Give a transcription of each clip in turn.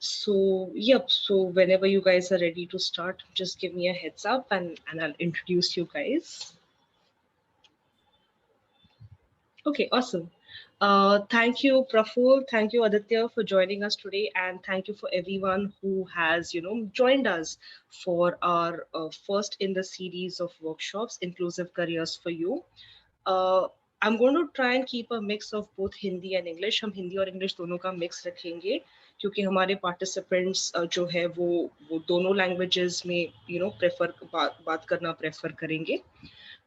So, yep. So whenever you guys are ready to start, just give me a heads up and I'll introduce you guys. Okay, awesome. Thank you, Praful. Thank you, Aditya, for joining us today, and thank you for everyone who has, joined us for our first in the series of workshops, Inclusive Careers for You. Uh, I'm going to try and keep a mix of both Hindi and English. हम हिंदी और English दोनों का mix रखेंगे क्योंकि हमारे participants जो है वो दोनों लैंग्वेजेस में प्रेफर बात करना प्रेफर करेंगे.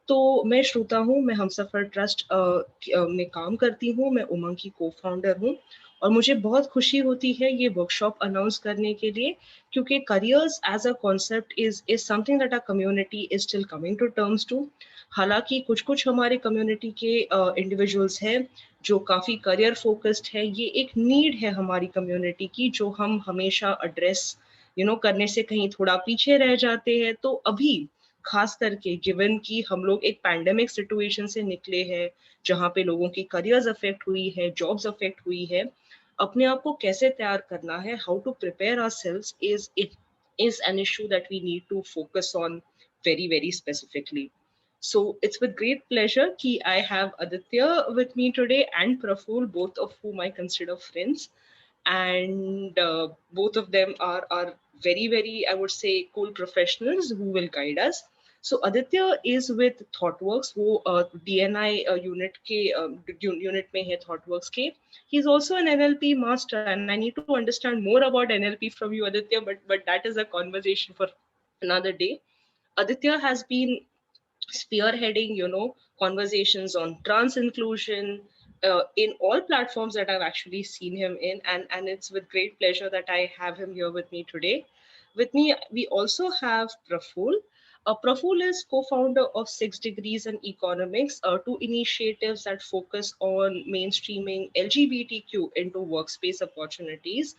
तो मैं श्रुता हूँ, मैं हमसफ़र ट्रस्ट में काम करती हूँ, मैं उमंग की को-फाउंडर हूँ और मुझे बहुत खुशी होती है ये वर्कशॉप अनाउंस करने के लिए क्योंकि careers as a concept is something that our community is still coming to terms to. हालाँकि कुछ-कुछ हमारे कम्युनिटी के इंडिविजुअल्स हैं जो काफ़ी करियर फ़ोकस्ड है. ये एक नीड है हमारी कम्युनिटी की जो हम हमेशा एड्रेस करने से कहीं थोड़ा पीछे रह जाते हैं. तो अभी खास करके गिवन कि हम लोग एक पैंडेमिक सिचुएशन से निकले हैं जहाँ पे लोगों की करियर्स अफेक्ट हुई है, जॉब्स अफेक्ट हुई है, अपने आप को कैसे तैयार करना है, how to prepare ourselves is an issue that we need to focus on very very specifically. So it's with great pleasure ki I have Aditya with me today and Praful, both of whom I consider friends, and both of them are very very, I would say, cool professionals who will guide us. So Aditya is with ThoughtWorks, वो DNI unit के unit में है ThoughtWorks के. He's also an NLP master and I need to understand more about NLP from you, Aditya, but that is a conversation for another day. Aditya has been spearheading, conversations on trans inclusion in all platforms that I've actually seen him in, and it's with great pleasure that I have him here with me today. With me, we also have Praful. Praful is co-founder of Six Degrees in Economics, two initiatives that focus on mainstreaming LGBTQ into workspace opportunities.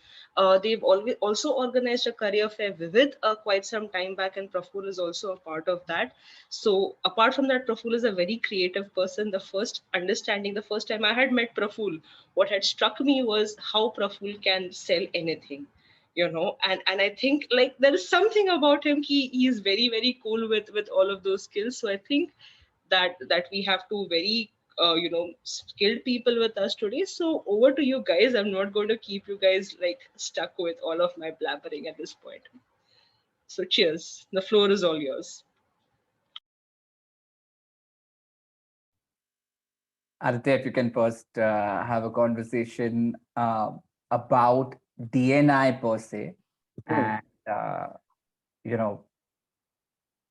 They've always also organized a career fair Vivid quite some time back, and Praful is also a part of that. So apart from that, Praful is a very creative person. The first time I had met Praful, what had struck me was how Praful can sell anything, and I think like there is something about him. He is very, very cool with all of those skills. So I think that we have two very skilled people with us today. So over to you guys. I'm not going to keep you guys like stuck with all of my blabbering at this point. So cheers. The floor is all yours. Aditya, if you can first have a conversation about DNI per se, and you know,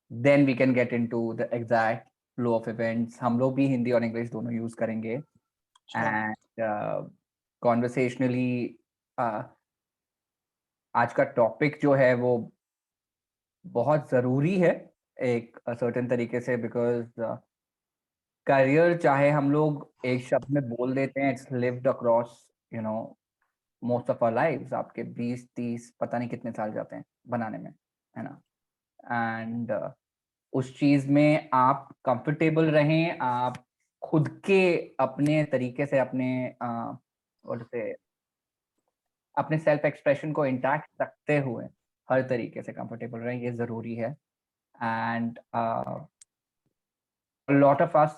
then we can get into the exact flow of events. हम लोग भी हिंदी और English दोनों use करेंगे, and conversationally आज का topic जो है वो बहुत जरूरी है एक सर्टेन तरीके से, बिकॉज करियर चाहे हम लोग एक शब्द में बोल देते हैं, it's lived across most of our lives. आपके 20-30 पता नहीं कितने साल जाते हैं बनाने में, है ना. एंड उस चीज में आप कंफर्टेबल रहें, आप खुद के अपने तरीके से अपने सेल्फ एक्सप्रेशन को इंटैक्ट रखते हुए हर तरीके से कंफर्टेबल रहें, ये जरूरी है. And a lot of us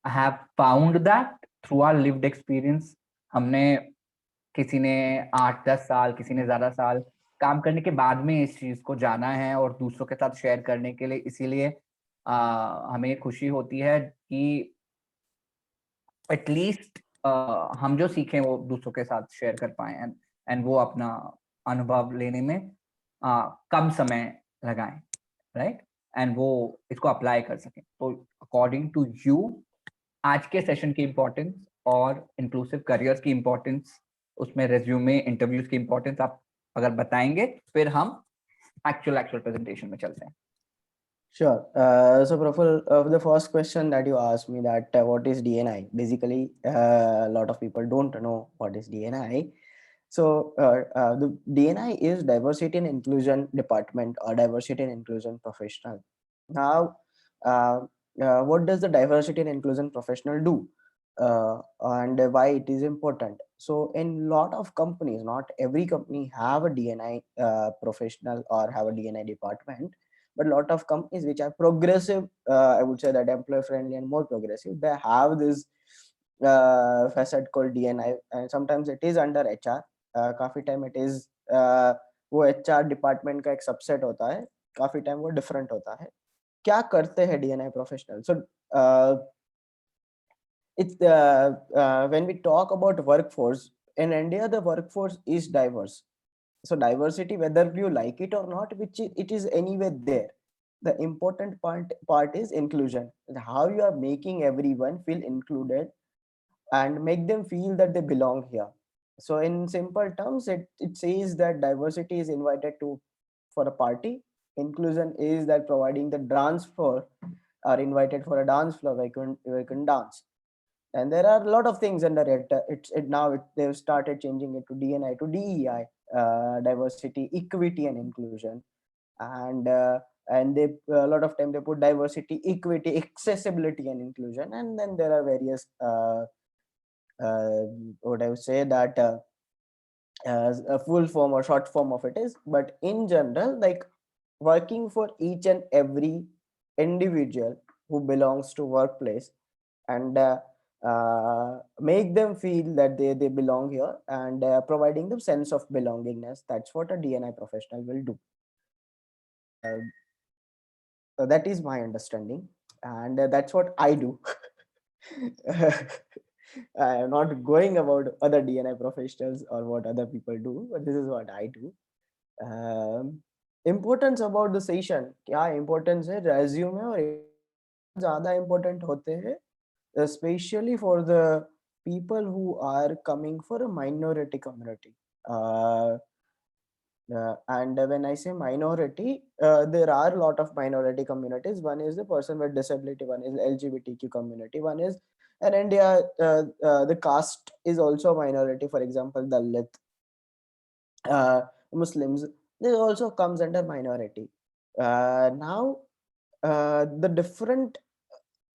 have found that through our lived experience. हमने किसी ने 8-10 साल, किसी ने ज्यादा साल काम करने के बाद में इस चीज को जाना है और दूसरों के साथ शेयर करने के लिए, इसीलिए हमें खुशी होती है कि एटलीस्ट हम जो सीखें वो दूसरों के साथ शेयर कर पाए, एंड वो अपना अनुभव लेने में कम समय लगाएं, राइट, एंड वो इसको अप्लाई कर सकें. तो अकॉर्डिंग टू यू आज के सेशन की इम्पोर्टेंस और इंक्लूसिव करियर्स की इम्पोर्टेंस, उसमें रेज्यूमे इंटरव्यूज की इम्पोर्टेंस आप अगर बताएंगे, फिर हम एक्चुअल प्रेजेंटेशन में चलते हैं. Sure. So Praful, the first question that you asked me, that what is DNI? Basically, a lot of people don't know what is DNI. So the DNI is Diversity and Inclusion Department or Diversity and Inclusion Professional. Now, what does the Diversity and Inclusion Professional do? and why it is important. So in lot of companies, not every company have a DNI professional or have a DNI department, but a lot of companies which are progressive, I would say that employee friendly and more progressive, they have this facet called DNI, and sometimes it is under HR. काफी time it is वो HR department का एक subset होता है, काफी time वो different होता है. क्या करते हैं DNI professional? So it's when we talk about workforce in India, the workforce is diverse. So diversity, whether you like it or not, it is anyway there. The important part is inclusion, how you are making everyone feel included and make them feel that they belong here. So in simple terms, it says that diversity is invited to for a party, inclusion is that providing the dance floor, are invited for a dance floor where you can dance. And there are a lot of things under it. They've started changing it to DNI to DEI, diversity, equity, and inclusion. And they a lot of time they put diversity, equity, accessibility, and inclusion. And then there are various what I would say that as a full form or short form of it is. But in general, like working for each and every individual who belongs to workplace, and make them feel that they belong here, and providing them sense of belongingness. That's what a DNI professional will do. So that is my understanding, and that's what I do. I am not going about other DNI professionals or what other people do, but this is what I do. Importance about the session, क्या importance है resume में, और ज़्यादा important होते हैं, especially for the people who are coming for a minority community. And when I say minority, there are a lot of minority communities. One is the person with disability, one is LGBTQ community, one is, and India, the caste is also a minority. For example, Dalit, Muslims, this also comes under minority. Now, the different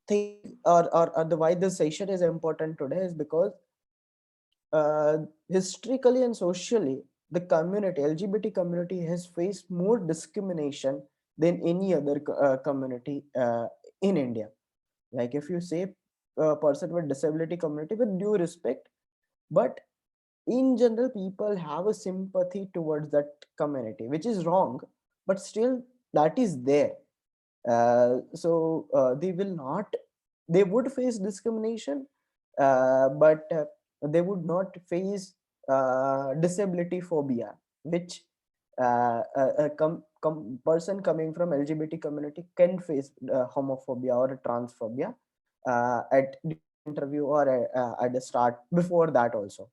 thing, or the why this session is important today is because historically and socially, the community, LGBT community, has faced more discrimination than any other community in India. Like if you say a person with disability community, with due respect, but in general, people have a sympathy towards that community, which is wrong, but still that is there. So they would face discrimination, but they would not face disability phobia, which a person coming from LGBT community can face homophobia or transphobia at the interview or at the start, before that also.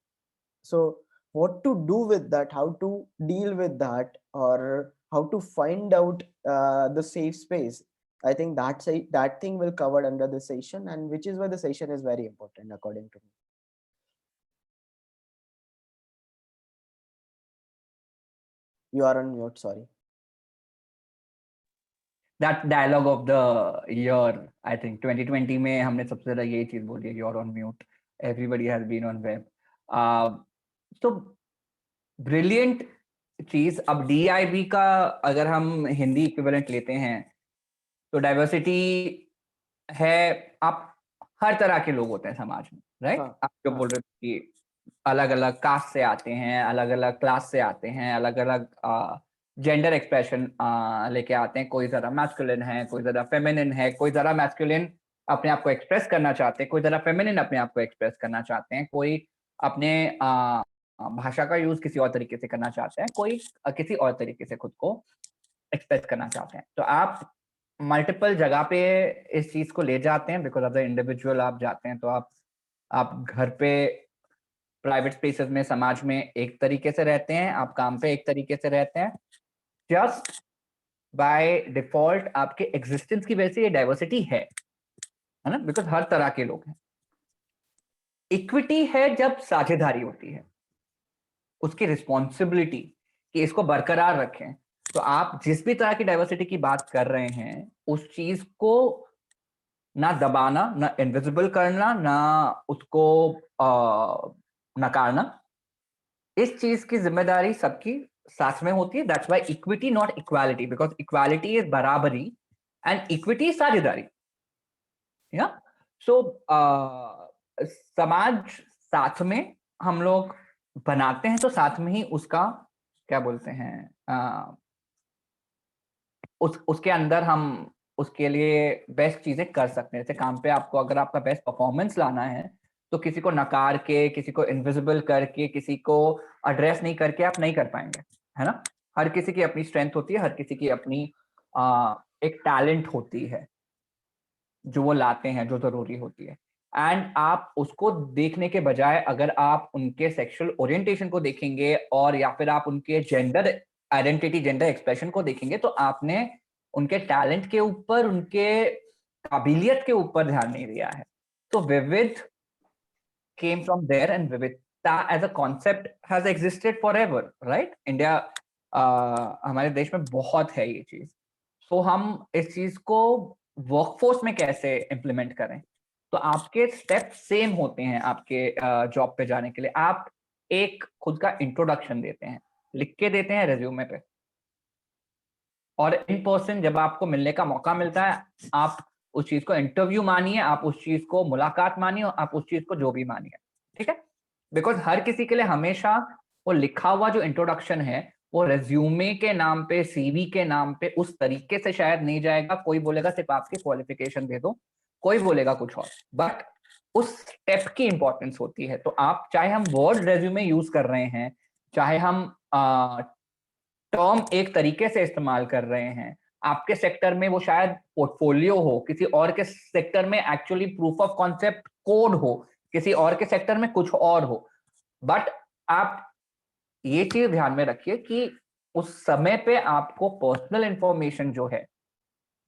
So what to do with that, how to deal with that, or how to find out the safe space, I think that thing will cover under the session, and which is why the session is very important according to me. You are on mute, sorry. That dialogue of the year, I think 2020 में हमने सबसे ज़्यादा यही चीज़ बोली है, you're on mute, everybody has been on web. So brilliant चीज़. अब DIB का अगर हम हिंदी इक्विवेलेंट लेते हैं तो डाइवर्सिटी है, आप हर तरह के लोग होते हैं समाज में, राइट? आप जो बोल रहे थे कि अलग अलग कास्ट से आते हैं, अलग अलग क्लास से आते हैं, अलग अलग जेंडर एक्सप्रेशन लेके आते हैं. कोई जरा मैस्कुलिन है, कोई जरा फेमिनिन है, कोई जरा मैस्कुलिन अपने आप को एक्सप्रेस करना चाहते हैं, कोई जरा फेमिनिन अपने आप को एक्सप्रेस करना चाहते हैं, कोई अपने भाषा का यूज किसी और तरीके से करना चाहते हैं, कोई किसी और तरीके से खुद को एक्सप्रेस करना चाहते हैं. तो आप मल्टीपल जगह पे इस चीज को ले जाते हैं, बिकॉज ऑफ द इंडिविजुअल आप जाते हैं. तो आप घर पे, प्राइवेट स्पेसेस में, समाज में एक तरीके से रहते हैं, आप काम पे एक तरीके से रहते हैं. जस्ट बाय डिफॉल्ट आपके एग्जिस्टेंस की वजह से ये डाइवर्सिटी है ना, बिकॉज हर तरह के लोग हैं. इक्विटी है जब साझेदारी होती है, उसकी रिस्पॉन्सिबिलिटी कि इसको बरकरार रखें. तो आप जिस भी तरह की डाइवर्सिटी की बात कर रहे हैं, उस चीज को ना दबाना, ना इनविजिबल करना, ना उसको नकारना। इस चीज की जिम्मेदारी सबकी साथ में होती है। That's why equity not equality, because equality is बराबरी एंड इक्विटी साझेदारी। या सो समाज साथ में हम लोग बनाते हैं, तो साथ में ही उसका क्या बोलते हैं, उसके अंदर हम उसके लिए बेस्ट चीजें कर सकते हैं। जैसे काम पे आपको अगर आपका बेस्ट परफॉर्मेंस लाना है, तो किसी को नकार के, किसी को इनविजिबल करके, किसी को एड्रेस नहीं करके आप नहीं कर पाएंगे, है ना। हर किसी की अपनी स्ट्रेंथ होती है, हर किसी की अपनी एक टैलेंट होती है जो वो लाते हैं, जो जरूरी होती है। एंड आप उसको देखने के बजाय अगर आप उनके सेक्सुअल ओरिएंटेशन को देखेंगे और या फिर आप उनके जेंडर आइडेंटिटी, जेंडर एक्सप्रेशन को देखेंगे, तो आपने उनके टैलेंट के ऊपर, उनके काबिलियत के ऊपर ध्यान नहीं दिया है। तो विविध came from there, and विविधता as a concept has existed forever, right? India हमारे देश में बहुत है ये चीज। सो हम इस चीज को वर्कफोर्स में कैसे इम्प्लीमेंट करें? तो आपके स्टेप सेम होते हैं आपके जॉब पे जाने के लिए। आप एक खुद का इंट्रोडक्शन देते हैं, लिख के देते हैं रेज्यूमे पे, और इन पर्सन जब आपको मिलने का मौका मिलता है, आप उस चीज को इंटरव्यू मानिए, आप उस चीज को मुलाकात मानिए, आप उस चीज को जो भी मानिए, ठीक है। बिकॉज हर किसी के लिए हमेशा वो लिखा हुआ जो इंट्रोडक्शन है, वो रेज्यूमे के नाम पे, सीवी के नाम पे उस तरीके से शायद नहीं जाएगा। कोई बोलेगा सिर्फ आपकी क्वालिफिकेशन दे दो, कोई बोलेगा कुछ और, बट उस स्टेप की इंपॉर्टेंस होती है। तो आप चाहे हम वर्ड रेज्यूमे यूज कर रहे हैं, चाहे हम टर्म एक तरीके से इस्तेमाल कर रहे हैं, आपके सेक्टर में वो शायद पोर्टफोलियो हो, किसी और के सेक्टर में actually proof of concept code हो, किसी और के सेक्टर में कुछ और हो, बट आप ये चीज ध्यान में रखिए कि उस समय पे आपको पर्सनल इंफॉर्मेशन जो है,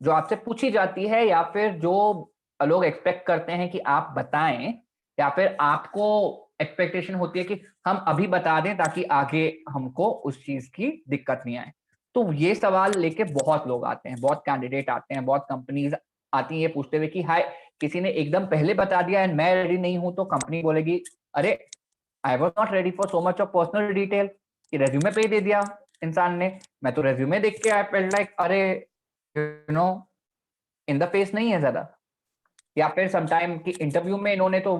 जो आपसे पूछी जाती है, या फिर जो लोग एक्सपेक्ट करते हैं कि आप बताएं, या फिर आपको एक्सपेक्टेशन होती है कि हम अभी बता दें ताकि आगे हमको उस चीज की दिक्कत नहीं आए। तो ये सवाल लेके बहुत लोग आते हैं, बहुत कैंडिडेट आते हैं, बहुत कंपनीज आती हैं ये पूछते हुए कि हाय, किसी ने एकदम पहले बता दिया एंड मैं रेडी नहीं हूं, तो कंपनी बोलेगी अरे I was not ready for so much of personal detail, कि रेज्यूमे पे ही दे दिया इंसान ने। मैं तो रेज्यूमे देख के आई फेल्ट लाइक अरे you know in the face नहीं है ज्यादा। या फिर समटाइम कि इंटरव्यू में इन्होंने तो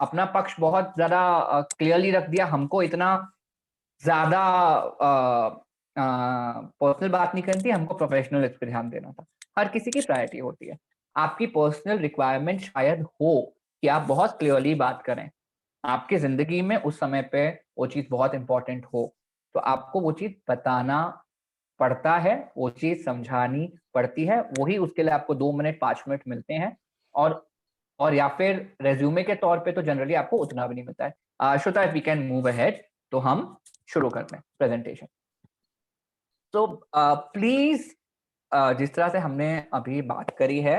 अपना पक्ष बहुत ज्यादा क्लियरली रख दिया, हमको इतना ज्यादा पर्सनल बात नहीं करनी थी, हमको प्रोफेशनल इस पर ध्यान देना था। हर किसी की प्रायोरिटी होती है। आपकी पर्सनल रिक्वायरमेंट शायद हो कि आप बहुत क्लियरली बात करें, आपकी जिंदगी में उस समय पे वो चीज बहुत इंपॉर्टेंट हो, तो आपको वो चीज बताना पड़ता है, वो चीज समझानी पड़ती है। वही उसके लिए आपको 2 मिनट 5 मिनट मिलते हैं, और या फिर रेज्यूमे के तौर पे तो जनरली आपको उतना भी नहीं मिलता है। श्रोता, वी कैन मूव अहेड, तो हम शुरू करते हैं प्रेजेंटेशन। तो प्लीज जिस तरह से हमने अभी बात करी है,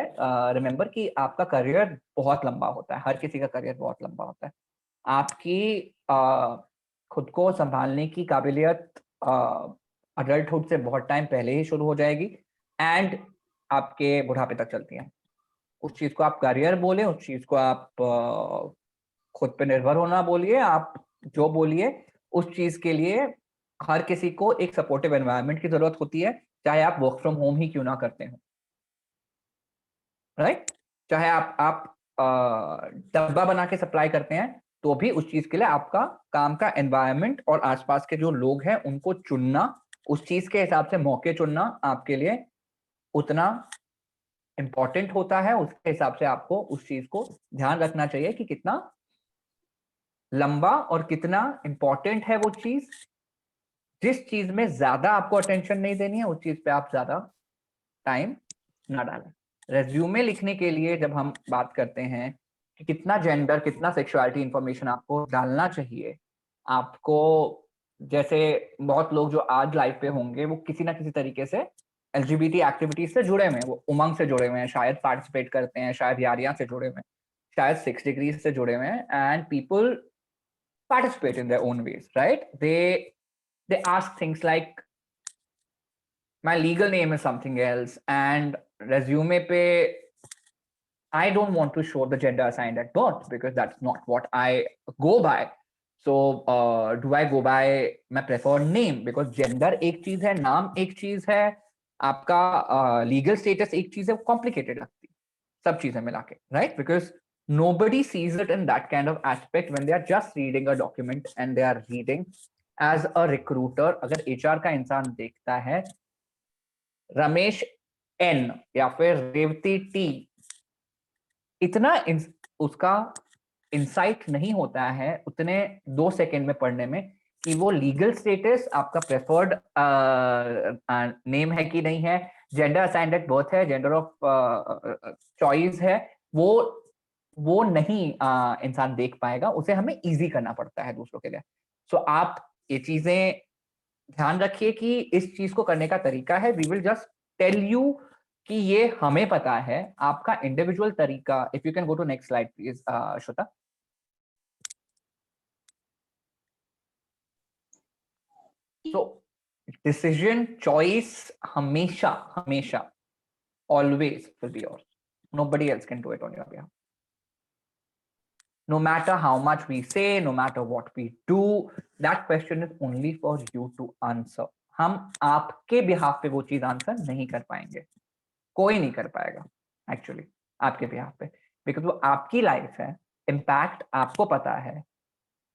रिमेंबर कि आपका करियर बहुत लंबा होता है, हर किसी का करियर बहुत लंबा होता है। आपकी खुद को संभालने की काबिलियत अडल्टहुड से बहुत टाइम पहले ही शुरू हो जाएगी एंड आपके बुढ़ापे तक चलती है। उस चीज को आप करियर बोले, उस चीज को आप खुद पे निर्भर होना बोलिए, आप जो बोलिए, उस चीज के लिए हर किसी को एक सपोर्टिव एनवायरनमेंट की जरूरत होती है, चाहे आप वर्क फ्रॉम होम ही क्यों ना करते हो, राइट। चाहे आप डब्बा बना के सप्लाई करते हैं, तो भी उस चीज के लिए आपका काम का एनवायरनमेंट और आसपास के जो लोग हैं उनको चुनना, उस चीज के हिसाब से मौके चुनना आपके लिए उतना इंपॉर्टेंट होता है। उसके हिसाब से आपको उस चीज को ध्यान रखना चाहिए कि कितना लंबा और कितना इंपॉर्टेंट है वो चीज। जिस चीज में ज्यादा आपको अटेंशन नहीं देनी है, उस चीज पे आप ज्यादा टाइम ना डालें। रेज्यूमे लिखने के लिए जब हम बात करते हैं कि कितना जेंडर, कितना सेक्सुअलिटी इंफॉर्मेशन आपको डालना चाहिए, आपको जैसे बहुत लोग जो आज लाइफ पे होंगे वो किसी ना किसी तरीके से एलजीबीटी एक्टिविटीज से जुड़े हुए हैं, वो उमंग से जुड़े हुए हैं, शायद पार्टिसिपेट करते हैं, शायद यारियां से जुड़े हुए हैं, शायद 6 डिग्रीज से जुड़े हुए हैं, and people participate in their own ways, right. they ask things like my legal name is something else, and resume पे I don't want to show the gender assigned at birth because that's not what I go by. So do I go by my preferred name? Because gender एक चीज है, नाम एक चीज है, आपका legal status एक चीज है, complicated लगती है सब चीजें मिला के, right? Because nobody sees it in that kind of aspect when they are just reading a document and they are reading as a recruiter. अगर HR का इंसान देखता है रमेश N या फिर रेवती T, इतना उसका इंसाइट नहीं होता है उतने 2 सेकंड में पढ़ने में कि वो लीगल स्टेटस आपका प्रेफर्ड नेम है कि नहीं है, जेंडर असाइंड एट बर्थ है, जेंडर ऑफ चॉइस है, वो नहीं इंसान देख पाएगा, उसे हमें इजी करना पड़ता है दूसरों के लिए. सो आप ये चीजें ध्यान रखिए कि इस चीज को करने का तरीका है. We will just tell you कि ये हमें पता है, आपका इंडिविजुअल तरीका. If you can go to next slide please Shweta. So decision choice हमेशा हमेशा always will be yours. Nobody else can do it on your behalf. No matter how much we say, no matter what we do, that question is only for you to answer. हम आपके behalf पे वो चीज answer नहीं कर पाएंगे, कोई नहीं कर पाएगा एक्चुअली आपके बिहाफ पे, बिकॉज वो आपकी लाइफ है. इम्पैक्ट आपको पता है.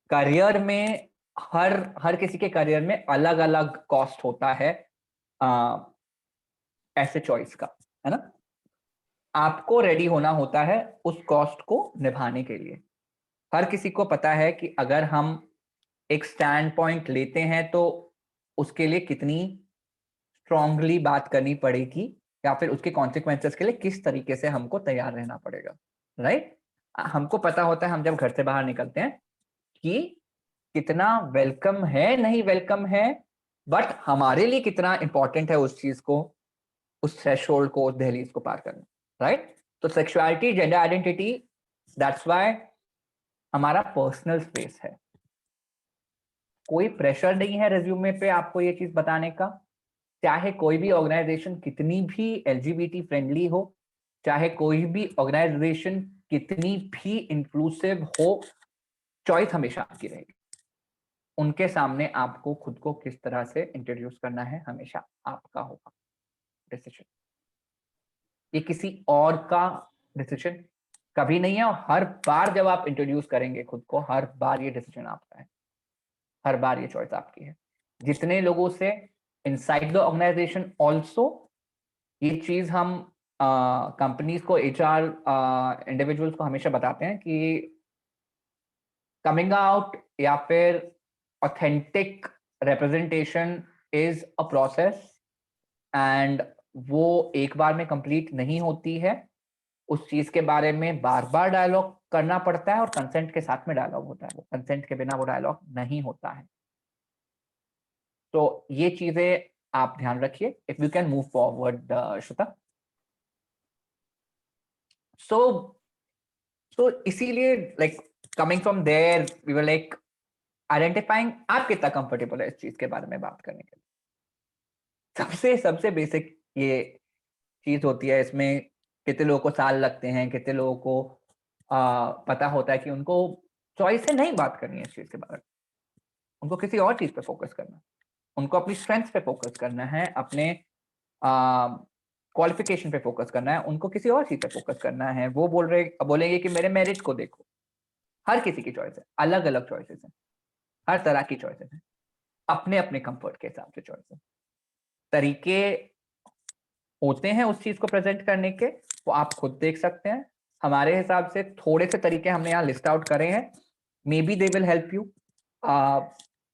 करियर में हर किसी के करियर में अलग अलग कॉस्ट होता है ऐसे चॉइस का, है ना. आपको रेडी होना होता है उस कॉस्ट को निभाने के लिए. हर किसी को पता है कि अगर हम एक स्टैंड पॉइंट लेते हैं तो उसके लिए कितनी स्ट्रांगली बात करनी पड़ेगी, या फिर उसके कॉन्सिक्वेंसेस के लिए किस तरीके से हमको तैयार रहना पड़ेगा, राइट. हमको पता होता है हम जब घर से बाहर निकलते हैं कि कितना वेलकम है, नहीं वेलकम है, बट हमारे लिए कितना इंपॉर्टेंट है उस चीज को, उस थ्रेशोल्ड को, उस दहलीज को पार करना, राइट. तो sexuality, gender identity, that's why हमारा पर्सनल स्पेस है. कोई प्रेशर नहीं है रेज्यूमे पे आपको ये चीज बताने का. चाहे कोई भी ऑर्गेनाइजेशन कितनी भी LGBT फ्रेंडली हो, चाहे कोई भी ऑर्गेनाइजेशन कितनी भी इंक्लूसिव हो, चॉइस हमेशा आपकी रहेगी. उनके सामने आपको खुद को किस तरह से इंट्रोड्यूस करना है हमेशा आपका होगा डिसीजन. ये किसी और का डिसीजन कभी नहीं है. और हर बार जब आप इंट्रोड्यूस करेंगे खुद को, हर बार ये डिसीजन आपका है, हर बार ये चॉइस आपकी है. जितने लोगों से इनसाइड द ऑर्गेनाइजेशन ऑल्सो ये चीज हम कंपनीज को, HR इंडिविजुअल्स को हमेशा बताते हैं कि कमिंग आउट या फिर authentic representation is a process, and वो एक बार में कंप्लीट नहीं होती है. उस चीज के बारे में बार बार डायलॉग करना पड़ता है, और कंसेंट के साथ में डायलॉग होता है. वो कंसेंट के बिना वो डायलॉग नहीं होता है. तो ये चीजें आप ध्यान रखिए. If you can move forward Shweta. So इसीलिए like coming from there we were like identifying आप कितना कंफर्टेबल है इस चीज के बारे में बात करने के लिए. सबसे बेसिक ये चीज होती है. इसमें कितने लोगों को साल लगते हैं, कितने लोगों को पता होता है कि उनको चॉइस से नहीं बात करनी है इस चीज के बारे में. उनको किसी और चीज पे फोकस करना है, उनको अपनी स्ट्रेंथ पे फोकस करना है, अपने क्वालिफिकेशन पे फोकस करना है, उनको किसी और चीज पे फोकस करना है. वो बोलेंगे कि मेरे मेरिट को देखो. हर किसी की चॉइस है, अलग अलग चॉइसेस है, हर तरह की चॉइसेस है, अपने अपने कंफर्ट के हिसाब से चॉइस है. तरीके होते हैं उस चीज को प्रेजेंट करने के, वो आप खुद देख सकते हैं. हमारे हिसाब से थोड़े से तरीके हमने यहाँ लिस्ट आउट करे हैं. May be they will help you.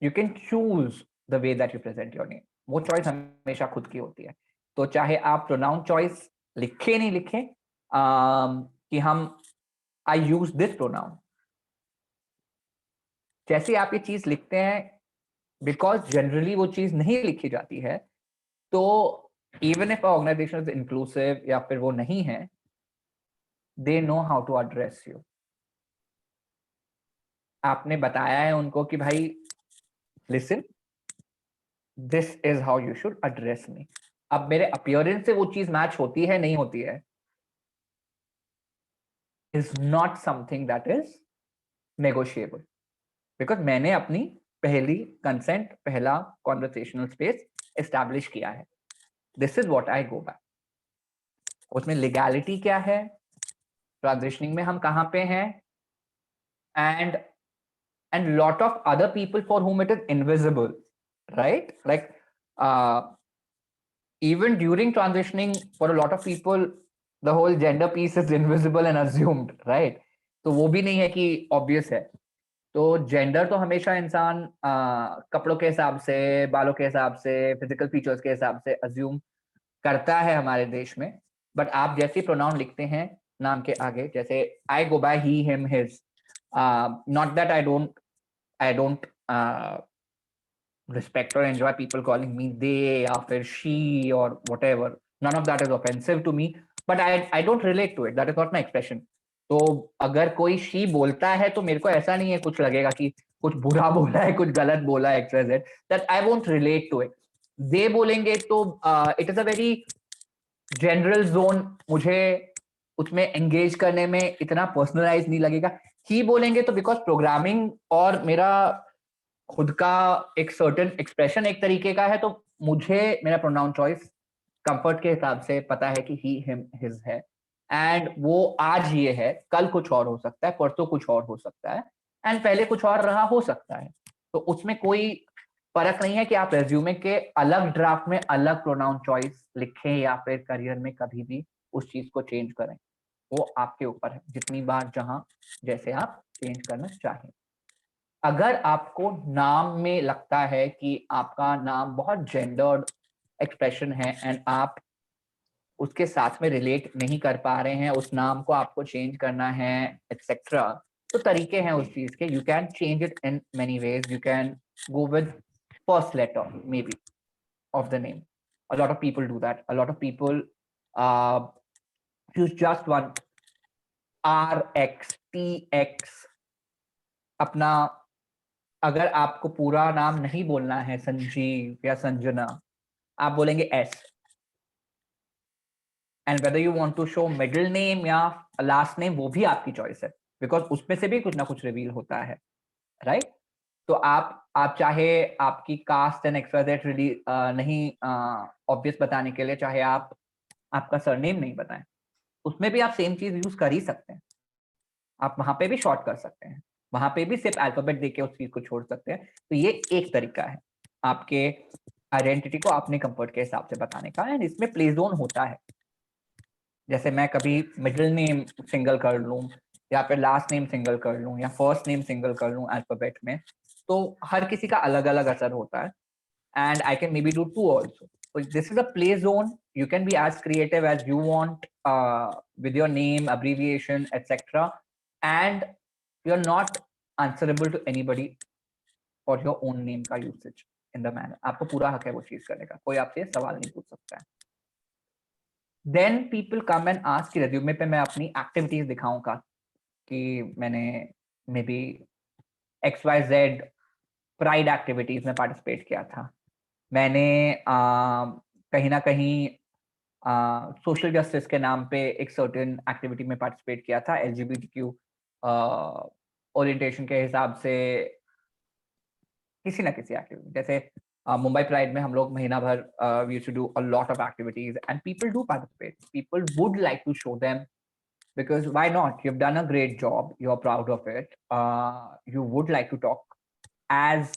You can choose the way that you present your name. वो चॉइस हमेशा खुद की होती है. तो चाहे आप प्रोनाउन चॉइस लिखे नहीं लिखे, कि हम आई यूज दिस प्रोनाउन, जैसे आप ये चीज लिखते हैं, बिकॉज जनरली वो चीज नहीं लिखी जाती है, तो even if organization is inclusive या फिर वो नहीं है, they know how to address you. आपने बताया है उनको कि भाई listen, this is how you should address me. अब मेरे अपीयरेंस से वो चीज मैच होती है नहीं होती है, is not something that is negotiable, because मैंने अपनी पहली कंसेंट, पहला कॉन्वर्सेशनल स्पेस एस्टैब्लिश किया है. This is what I go back. उसमें लीगैलिटी क्या है, ट्रांजिशनिंग में हम कहाँ पे हैं, and lot of other people for whom it is invisible, right? Like even during transitioning, for a lot of people the whole gender piece is invisible and assumed, right? तो वो भी नहीं है कि obvious है. तो जेंडर तो हमेशा इंसान कपड़ों के हिसाब से, बालों के हिसाब से, फिजिकल फीचर्स के हिसाब से अज्यूम करता है हमारे देश में. बट आप जैसे प्रोनाउन लिखते हैं नाम के आगे, जैसे I go by he, him, his, not that I don't respect or enjoy people calling me they or she or whatever. None of that is offensive to me, but I don't relate to it. That is not my expression. तो अगर कोई she बोलता है तो मेरे को ऐसा नहीं है कुछ लगेगा कि कुछ बुरा बोला है, कुछ गलत बोला है, XYZ. That I won't relate to it. they बोलेंगे तो it is a very general zone. मुझे उसमें एंगेज करने में इतना पर्सनलाइज नहीं लगेगा. ही बोलेंगे तो बिकॉज प्रोग्रामिंग और मेरा खुद का एक सर्टेन एक्सप्रेशन एक तरीके का है, तो मुझे मेरा प्रोनाउन चॉइस कंफर्ट के हिसाब से पता है कि ही, हिम, हिज है. एंड वो आज ये है, कल कुछ और हो सकता है, परसों कुछ और हो सकता है, एंड पहले कुछ और रहा हो सकता है. तो उसमें कोई फर्क नहीं है कि आप रेज्यूमे के अलग ड्राफ्ट में अलग प्रोनाउन चॉइस लिखें या फिर करियर में कभी भी उस चीज को चेंज करें. वो आपके ऊपर है, जितनी बार जहां जैसे आप चेंज करना चाहें. अगर आपको नाम में लगता है कि आपका नाम बहुत जेंडर्ड एक्सप्रेशन है एंड आप उसके साथ में रिलेट नहीं कर पा रहे हैं, उस नाम को आपको चेंज करना है एक्सेट्रा, तो तरीके हैं उस चीज के. You can change it in many ways. You can go with first letter maybe of the name. A lot of people do that. A lot of people use just one RX, TX. अपना, अगर आपको पूरा नाम नहीं बोलना है संजीव या संजना, आप बोलेंगे S. And whether you want to show middle name या last name, वो भी आपकी चॉइस है, बिकॉज उसमें से भी कुछ ना कुछ रिवील होता है, राइट? तो आप चाहे आपकी कास्ट एंड XYZ नहीं ऑब्वियस बताने के लिए, चाहे आप आपका सरनेम नहीं बताएं, उसमें भी आप सेम चीज यूज कर ही सकते हैं. आप वहां पे भी शॉर्ट कर सकते हैं, वहां पे भी सिर्फ अल्फाबेट देके उस चीज को छोड़ सकते हैं. तो ये एक तरीका है आपके आइडेंटिटी को अपने कंफर्ट के हिसाब से बताने का, एंड इसमें प्ले जोन होता है. जैसे मैं कभी मिडिल नेम सिंगल कर लूं या फिर लास्ट नेम सिंगल कर लूं या फर्स्ट नेम सिंगल कर लूं अल्फाबेट में, तो हर किसी का अलग अलग असर होता है. and I can maybe do two also. So this is a play zone. You can be as creative as you want with your name, abbreviation, etc. And you're not answerable to anybody for your own name का usage in the manner. आपको पूरा हक है वो चीज करने का, कोई आपसे सवाल नहीं पूछ सकता है. Then people come and ask कि resume पे मैं अपनी activities दिखाऊंगा कि मैंने maybe XYZ प्राइड एक्टिविटीज में पार्टिसिपेट किया था, मैंने कहीं ना कहीं सोशल जस्टिस के नाम पे एक सर्टेन एक्टिविटी में पार्टिसिपेट किया था, LGBTQ ओरिएंटेशन के हिसाब से किसी ना किसी एक्टिविटी. जैसे मुंबई प्राइड में हम लोग महीना भर we used to do a lot of activities and people do participate. People would like to show them, because why not? You've done a great job, you're proud of it, you would like to talk as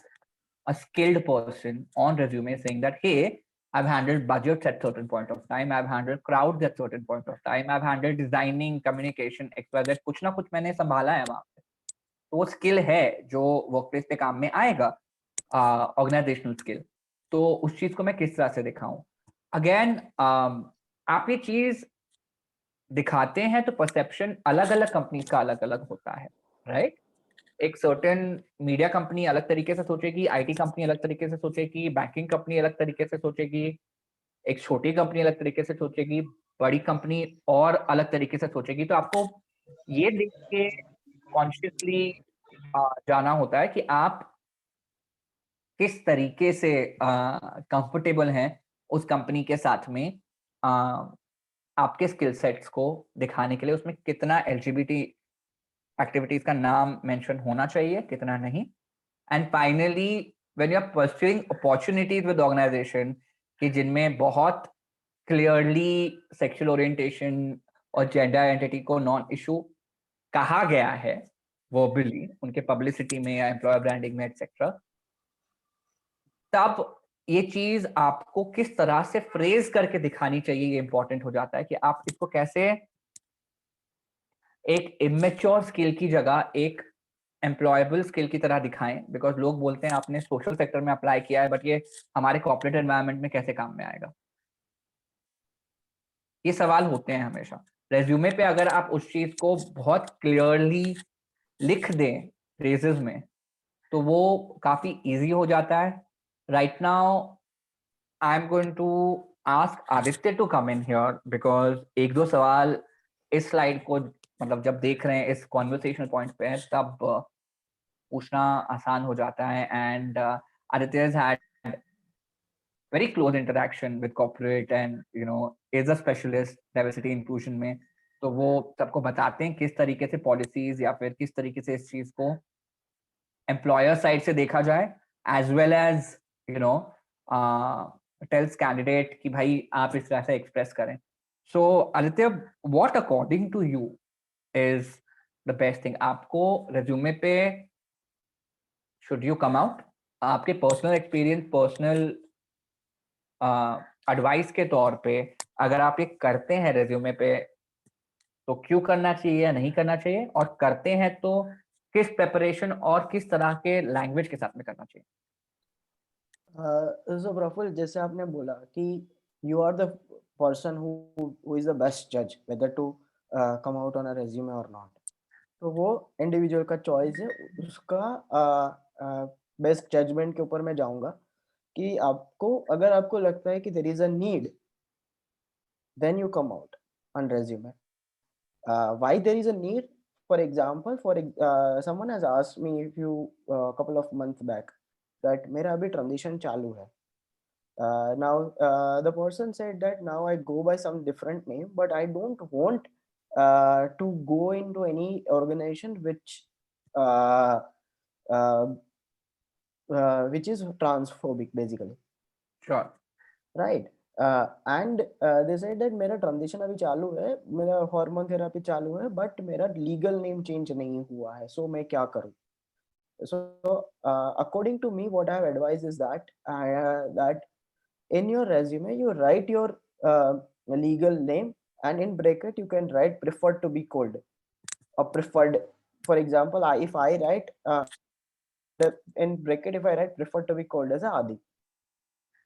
a skilled person on resume, saying that hey, I've handled budgets at certain point of time, I've handled crowds at certain point of time, I've handled designing, communication, XYZ. कुछ ना कुछ मैंने संभाला है वहां पे. तो वो स्किल है जो वर्कप्लेस पे काम में आएगा, ऑर्गेनाइजेशनल स्किल. तो उस चीज को मैं किस तरह से दिखाऊं. अगेन आप ये चीज दिखाते हैं तो परसेप्शन अलग अलग कंपनीज का अलग अलग होता है, राइट? एक सर्टेन मीडिया कंपनी अलग तरीके से सोचेगी, IT कंपनी अलग तरीके से सोचेगी, बैंकिंग कंपनी अलग तरीके से सोचेगी, एक छोटी कंपनी अलग तरीके से सोचेगी, बड़ी कंपनी और अलग तरीके से सोचेगी. तो आपको ये देख के कॉन्शियसली जाना होता है कि आप किस तरीके से कंफर्टेबल हैं उस कंपनी के साथ में आपके स्किल सेट्स को दिखाने के लिए उसमें कितना एलजीबीटी एक्टिविटीज का नाम मेंशन होना चाहिए, कितना नहीं। And finally when you are pursuing opportunities with organisation कि जिनमें बहुत क्लियरली सेक्सुअल ओरिएंटेशन और जेंडर आइडेंटिटी को नॉन इशू कहा गया है वर्बली उनके पब्लिसिटी में या एम्प्लॉयर ब्रांडिंग में एक्सेट्रा, तब ये चीज आपको किस तरह से फ्रेज करके दिखानी चाहिए, ये इंपॉर्टेंट हो जाता है कि आप इसको कैसे एक इमेच्योर स्किल की जगह एक एम्प्लॉयबल स्किल की तरह दिखाएं। बिकॉज लोग बोलते हैं आपने सोशल सेक्टर में अप्लाई किया है बट ये हमारे कॉर्पोरेट एनवायरनमेंट में कैसे काम में आएगा। ये सवाल होते हैं हमेशा। रेज्यूमे पे अगर आप उस चीज को बहुत क्लियरली लिख दें फ्रेजेस में तो वो काफी इजी हो जाता है। Right now I am going to ask Aditya to come in here because एक दो सवाल इस स्लाइड को मतलब जब देख रहे हैं इस कॉन्वर्सेशनल पॉइंट पे तब पूछना आसान हो जाता है। And Aditya has had very close interaction with corporate and is a specialist diversity inclusion में, तो वो सबको बताते हैं किस तरीके से पॉलिसीज या फिर किस तरीके से इस चीज को एम्प्लॉयर साइड से देखा जाए as well as no tells candidate कि भाई आप इस तरह से एक्सप्रेस करें। So Aditya, what according to you is the best thing? आपको रेज्यूमे पे शुड यू कम आउट आपके पर्सनल एक्सपीरियंस पर्सनल एडवाइस के तौर पे अगर आप ये करते हैं रेज्यूमे पे तो क्यों करना चाहिए या नहीं करना चाहिए, और करते हैं तो किस प्रिपरेशन और किस तरह के लैंग्वेज के साथ में करना चाहिए? So प्रफुल्ल, जैसे आपने बोला कि you are the person who is the best judge whether to come out on a resume or not. तो वो इंडिविजुअल का चॉइस है, उसका बेस्ट जजमेंट के ऊपर मैं जाऊंगा कि आपको अगर आपको लगता है कि there is a need then you come out on resume. Why there is a need? For example, someone has asked me a few couple of months back that मेरा अभी transition चालू है. Now the person said that now I go by some different name, but I don't want to go into any organization uh, uh, which is transphobic basically. Sure. Right. And they said that मेरा transition अभी चालू है, मेरा hormone therapy चालू है, but मेरा legal name change नहीं हुआ है, सो मैं क्या करूं? So according to me, what I have advised is that in your resume you write your legal name, and in bracket you can write preferred to be called or preferred. For example, if I write in bracket, if I write preferred to be called as Adi,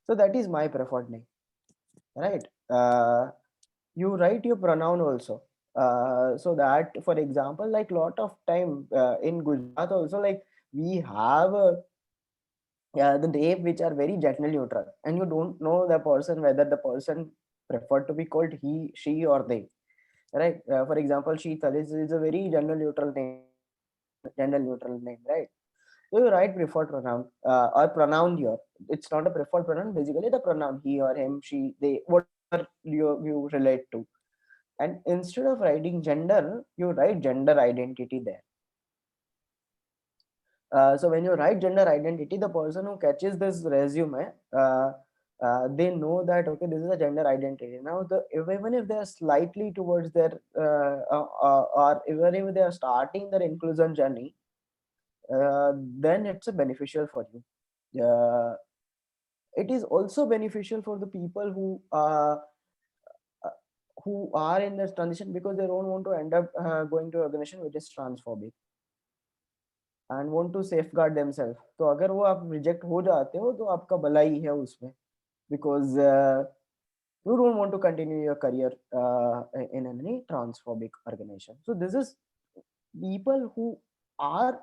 so that is my preferred name, right? You write your pronoun also, so that for example, like lot of time in Gujarat also, like we have the name which are very gender neutral, and you don't know the person whether the person preferred to be called he, she, or they, right? For example, Sheetal is a very gender neutral name, right? So you write preferred pronoun or pronoun here. It's not a preferred pronoun, basically the pronoun he or him, she, they, whatever you relate to. And instead of writing gender, you write gender identity there. So when you write gender identity, the person who catches this resume, they know that okay, this is a gender identity. Now, even if they are slightly towards their, or even if they are starting their inclusion journey, then it's a beneficial for you. It is also beneficial for the people who are in this transition, because they don't want to end up going to an organization which is transphobic and want to safeguard themselves. तो अगर वो आप reject हो जाते हो तो आपका भलाई है उसमें, because you don't want to continue your career in any transphobic organization. So this is people who are,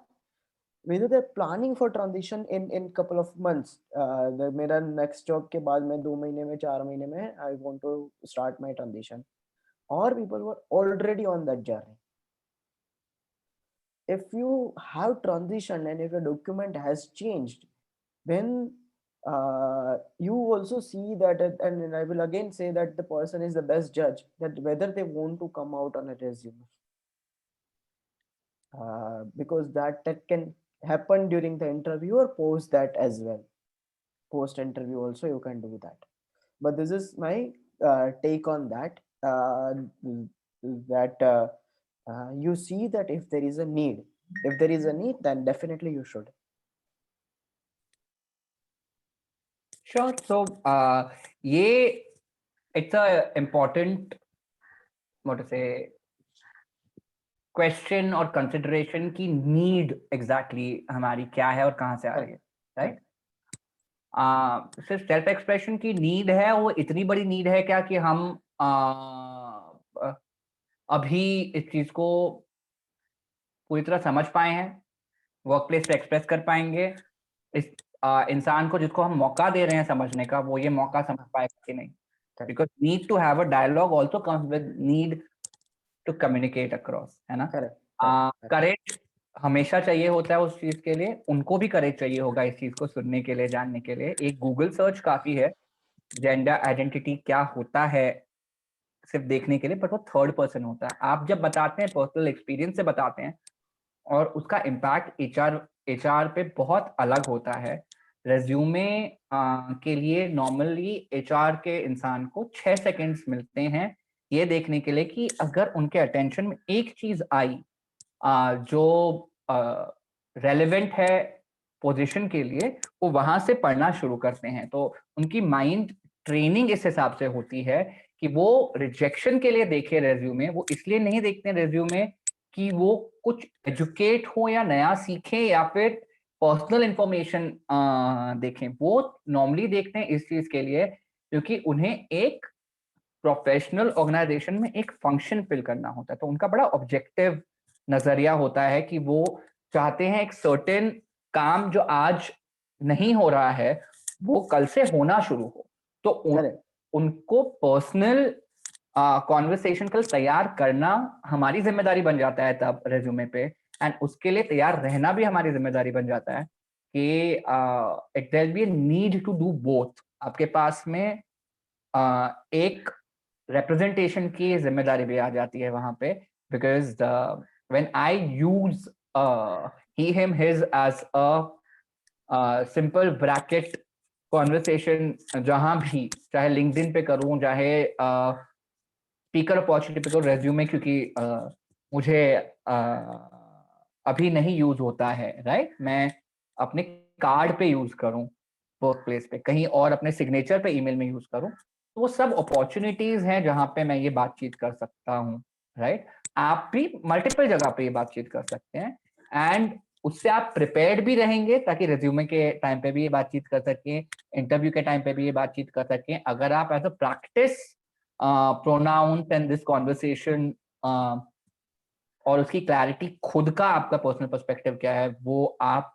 whether they're planning for transition in couple of months, मेरा next job के बाद मैं 2 महीने में 4 महीने में I want to start my transition, or people who are already on that journey. If you have transitioned and if your document has changed, then you also see that, and I will again say that the person is the best judge that whether they want to come out on a resume, because that can happen during the interview or post that as well. Post interview also you can do that. But this is my take on that. That you see that if there is a need, then definitely you should. Sure. So ये it's a important, what to say, question और consideration की need exactly हमारी क्या है और कहाँ से आ रही है, राइट? सिर्फ सेल्फ एक्सप्रेशन की नीड है, वो इतनी बड़ी नीड है क्या कि हम अभी इस चीज को पूरी तरह समझ पाए हैं, वर्क प्लेस पे एक्सप्रेस कर पाएंगे? इस इंसान को जिसको हम मौका दे रहे हैं समझने का, वो ये मौका समझ पाएगा कि नहीं? Because need to have a dialogue also comes with need to communicate across, है ना? करेज हमेशा चाहिए होता है उस चीज के लिए, उनको भी करेज चाहिए होगा इस चीज को सुनने के लिए, जानने के लिए। एक गूगल सर्च काफी है जेंडर आइडेंटिटी क्या होता है सिर्फ देखने के लिए, बट वो थर्ड पर्सन होता है। आप जब बताते हैं, पर्सनल एक्सपीरियंस से बताते हैं, और उसका इम्पैक्ट एचआर पे बहुत अलग होता है। रेज्यूमे के लिए नॉर्मली एचआर के इंसान को 6 सेकंड्स मिलते हैं ये देखने के लिए कि अगर उनके अटेंशन में एक चीज आई जो रेलेवेंट है पोजीशन के लिए, वो वहां से पढ़ना शुरू करते हैं। तो उनकी माइंड ट्रेनिंग इस हिसाब से होती है कि वो रिजेक्शन के लिए देखे रेज्यूमे, वो इसलिए नहीं देखते रेज्यूमे कि वो कुछ एजुकेट हो या नया सीखें या फिर पर्सनल इंफॉर्मेशन देखें। वो नॉर्मली देखते हैं इस चीज के लिए क्योंकि उन्हें एक प्रोफेशनल ऑर्गेनाइजेशन में एक फंक्शन फिल करना होता है। तो उनका बड़ा ऑब्जेक्टिव नजरिया होता है कि वो चाहते हैं एक सर्टेन काम जो आज नहीं हो रहा है वो कल से होना शुरू हो। तो उनको पर्सनल कॉन्वर्सेशन कल तैयार करना हमारी जिम्मेदारी बन जाता है तब रेज्यूमे पे, एंड उसके लिए तैयार रहना भी हमारी जिम्मेदारी बन जाता है कि it there be need to do both. आपके पास में एक representation की जिम्मेदारी भी आ जाती है वहां पे, because when I use he him his as a simple bracket conversation, जहां भी चाहे लिंक्डइन पे करूं चाहे स्पीकर अपॉर्चुनिटी पे करूं, रेज्यूमे क्योंकि मुझे अभी नहीं यूज होता है, राइट? मैं अपने कार्ड पे यूज करूं, वर्क प्लेस पे कहीं और अपने सिग्नेचर पे ईमेल में यूज करूं, तो वो सब अपॉर्चुनिटीज हैं जहां पे मैं ये बातचीत कर सकता हूँ, राइट? आप भी मल्टीपल जगह पे ये बातचीत कर सकते हैं, एंड उससे आप प्रिपेयर्ड भी रहेंगे ताकि रिज्यूमे के टाइम पे भी ये बातचीत कर सकें, इंटरव्यू के टाइम पे भी ये बातचीत कर सकें। अगर आप as a practice pronounce and this conversation और उसकी क्लैरिटी, खुद का आपका पर्सनल पर्सपेक्टिव क्या है, वो आप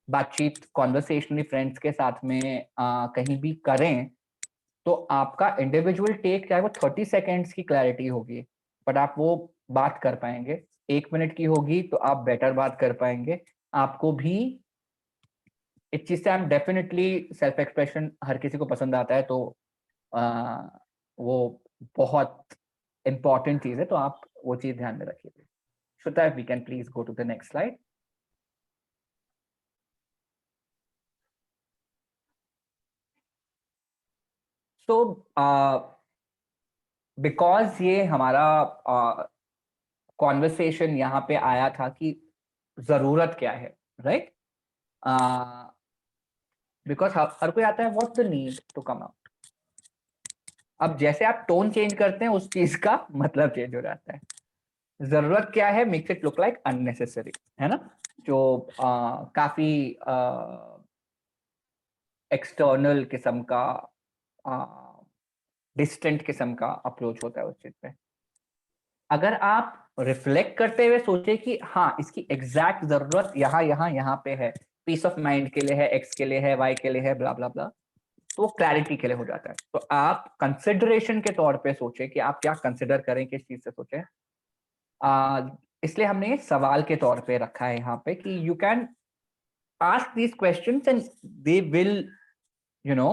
बातचीत कॉन्वर्सेशनली फ्रेंड्स के साथ में कहीं भी करें, तो आपका इंडिविजुअल टेक चाहे वो 30 सेकेंड्स की क्लैरिटी होगी, बट आप वो बात कर पाएंगे। 1 मिनट की होगी तो आप बेटर बात कर पाएंगे। आपको भी इस चीज से हम डेफिनेटली, सेल्फ एक्सप्रेशन हर किसी को पसंद आता है, तो वो बहुत इंपॉर्टेंट चीज है, तो आप वो चीज ध्यान में रखिए। Shweta, we can please go to the next slide. So because ये हमारा कॉन्वर्सेशन यहाँ पे आया था कि जरूरत क्या है, राइट? बिकॉज हर कोई आता है what's the need to come out. अब जैसे आप टोन चेंज करते हैं उस चीज का मतलब चेंज हो जाता है। जरूरत क्या है makes it look like unnecessary, है ना? जो काफी एक्सटर्नल किस्म का, डिस्टेंट किस्म का अप्रोच होता है उस चीज पे। अगर आप रिफ्लेक्ट करते हुए सोचे कि हाँ, इसकी एग्जैक्ट जरूरत यहाँ यहाँ यहाँ पे है, पीस ऑफ माइंड के लिए है, एक्स के लिए है, वाई के लिए है, ब्ला ब्ला ब्ला, तो वो क्लैरिटी के लिए हो जाता है। तो आप कंसिडरेशन के तौर पे सोचे कि आप क्या कंसिडर करें, किस चीज से सोचे। इसलिए हमने ये सवाल के तौर पे रखा है यहाँ पे कि you can ask these questions and they will, you know,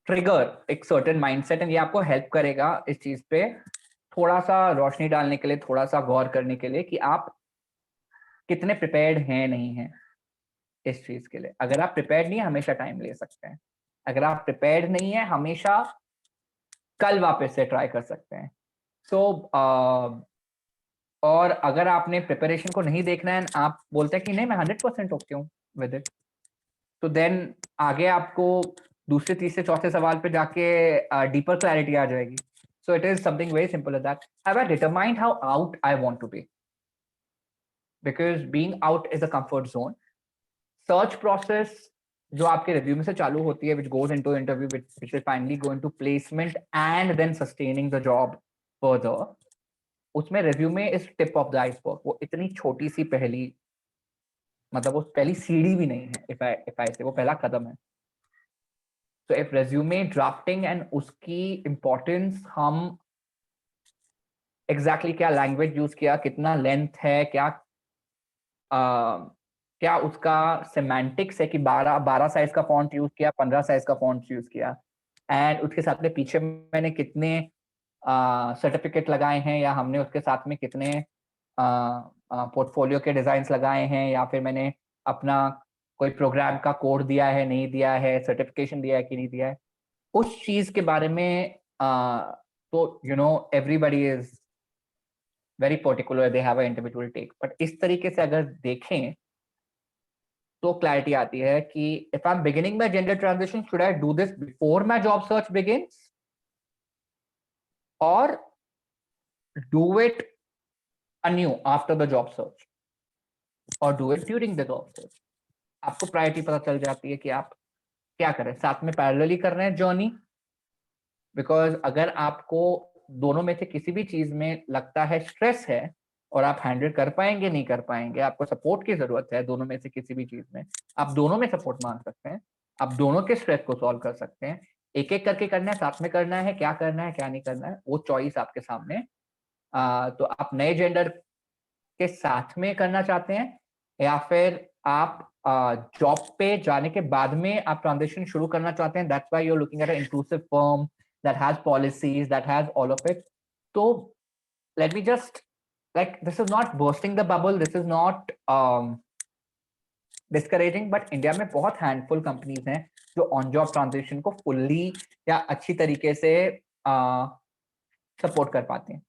trigger एक सर्टेन माइंडसेट, एंड ये आपको हेल्प करेगा इस चीज पे थोड़ा सा रोशनी डालने के लिए, थोड़ा सा गौर करने के लिए कि आप कितने प्रिपेयर्ड हैं नहीं हैं इस चीज के लिए। अगर आप प्रिपेयर्ड नहीं है, हमेशा टाइम ले सकते हैं। अगर आप प्रिपेयर्ड नहीं है, हमेशा कल वापस से ट्राई कर सकते हैं। तो और अगर आपने प्रिपरेशन को नहीं देखना है, आप बोलते हैं कि नहीं मैं 100% ओके हूँ विद इट, तो देन आगे आपको दूसरे तीसरे चौथे सवाल पे जाके डीपर क्लैरिटी आ जाएगी। So it is something very simple as that, have I determined how out I want to be, because being out is a comfort zone. Search process जो आपके रिव्यू से चालू होती है, which goes into interview, which will finally go into placement and then sustaining the job further, उसमें review में इस tip of the iceberg, वो इतनी छोटी सी पहली, मतलब वो पहली सीढ़ी भी नहीं है, if I say, वो पहला कदम है। तो इफ रेज्यूमे ड्राफ्टिंग एंड उसकी इंपॉर्टेंस, हम एग्जैक्टली क्या लैंग्वेज यूज किया, कितना लेंथ है, क्या उसका सिमेंटिक्स है कि 12 साइज का फॉन्ट यूज किया, 15 साइज का फॉन्ट यूज किया, एंड उसके साथ में पीछे मैंने कितने सर्टिफिकेट लगाए हैं, या हमने उसके साथ में कितने पोर्टफोलियो के डिजाइन्स लगाए हैं, या फिर मैंने अपना कोई प्रोग्राम का कोड दिया है नहीं दिया है, सर्टिफिकेशन दिया है कि नहीं दिया है, उस चीज के बारे में तो everybody is very particular, they have a individual take. But इस तरीके से अगर देखें तो क्लैरिटी आती है कि if I am beginning my gender transition, should I do this before my job search begins और do it anew after the job search or do it during the job search? आपको priority पता चल जाती है कि आप क्या करें, साथ में पैरेलली कर रहे हैं जर्नी। बिकॉज अगर आपको दोनों में से किसी भी चीज में लगता है स्ट्रेस है और आप हैंडल कर पाएंगे नहीं कर पाएंगे, आपको सपोर्ट की जरूरत है दोनों में से किसी भी चीज में, आप दोनों में सपोर्ट मांग सकते हैं, आप दोनों के स्ट्रेस को सॉल्व कर सकते हैं। एक एक करके करना है, साथ में करना है, क्या करना है क्या नहीं करना है, वो चॉइस आपके सामने। तो आप नए जेंडर के साथ में करना चाहते हैं, या फिर आप जॉब पे जाने के बाद में आप ट्रांजिशन शुरू करना चाहते हैं, that's why you are looking at a inclusive firm that has policies, that has all of it. So let me just, like, this is not bursting the bubble, this is not discouraging, but India में बहुत handful companies हैं जो on job transition को fully या अच्छी तरीके से support कर पाते हैं।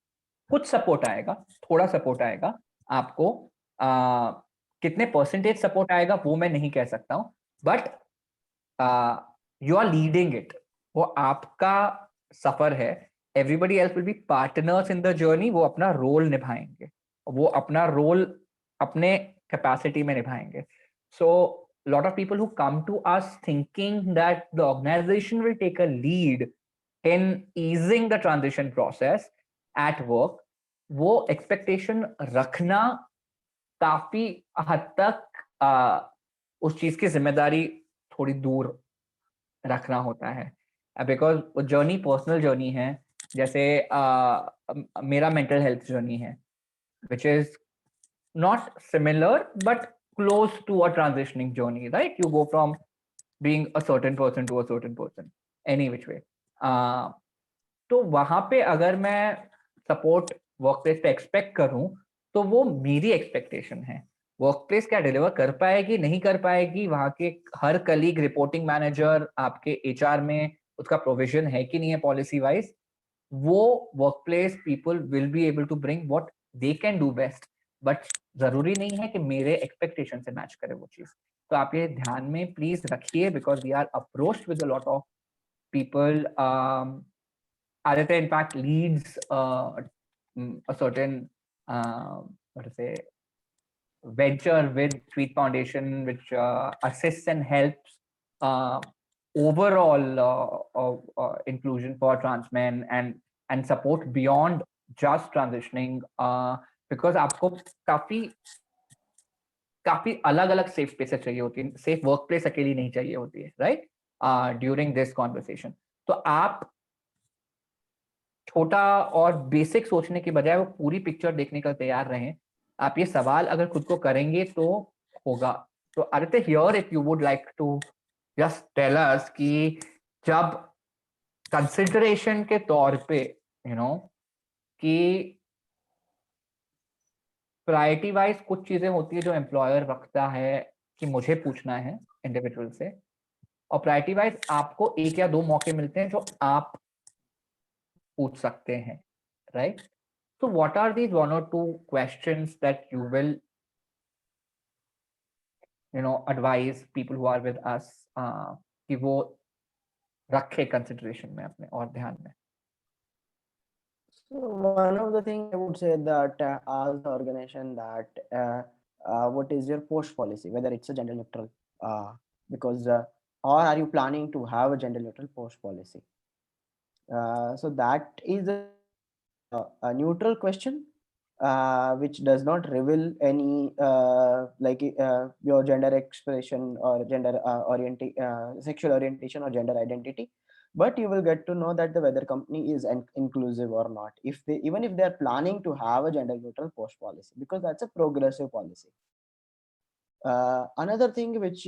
कुछ सपोर्ट आएगा, थोड़ा सपोर्ट आएगा आपको, कितने परसेंटेज सपोर्ट आएगा वो मैं नहीं कह सकता हूँ, but you are leading it, वो आपका सफर है। Everybody else will be partners in the journey, वो अपना रोल निभाएंगे, वो अपना रोल अपने कैपेसिटी में निभाएंगे। सो lot of people who come to us thinking that the organization will take a lead in easing the transition process at work, वो expectation रखना काफी हद तक उस चीज की जिम्मेदारी थोड़ी दूर रखना होता है, बिकॉज वो जर्नी पर्सनल जर्नी है। जैसे मेरा मेंटल हेल्थ जर्नी है, which is not similar but close to a transitioning journey, right? You go from being a certain person to a certain person, any which way. तो वहां पे अगर मैं support work place पे expect करूं, तो वो मेरी एक्सपेक्टेशन है। वर्क प्लेस क्या डिलीवर कर पाएगी नहीं कर पाएगी, वहां के हर कलीग, रिपोर्टिंग मैनेजर, आपके एचआर में उसका प्रोविजन है कि नहीं है पॉलिसी वाइज, वो work place people will be able to bring what they can do best, but जरूरी नहीं है कि मेरे एक्सपेक्टेशन से मैच करे वो चीज। तो आप ये ध्यान में प्लीज रखिए, because we are approached with a lot of people. Aditya, in fact, leads a certain what to say, venture with Tweet Foundation, which assists and helps overall inclusion for trans men and support beyond just transitioning, because आपको काफी अलग अलग safe spaces चाहिए होती है, safe work place अकेली नहीं चाहिए होती है, राइट? ड्यूरिंग दिस कॉन्वर्सेशन तो आप छोटा और बेसिक सोचने की बजाय वो पूरी पिक्चर देखने का तैयार रहें। आप ये सवाल अगर खुद को करेंगे तो होगा। तो Aditya, here if you would like to just tell us कि जब consideration के तौर पे you know कि प्रायोरिटी वाइज कुछ चीजें होती है जो एम्प्लॉयर रखता है कि मुझे पूछना है इंडिविजुअल से, और प्रायोरिटी वाइज आपको एक या दो मौके मिलते हैं जो आप पूछ सकते हैं, right? So what are these one or two questions that you will, advise people who are with us कि वो रखे consideration में अपने और ध्यान में? So one of the things I would say that ask the organization that what is your post policy, whether it's a gender neutral, because or are you planning to have a gender neutral post policy? So that is a neutral question, which does not reveal any your gender expression or gender sexual orientation or gender identity, but you will get to know that the weather company is inclusive or not, if they, even if they are planning to have a gender neutral post policy, because that's a progressive policy. Another thing which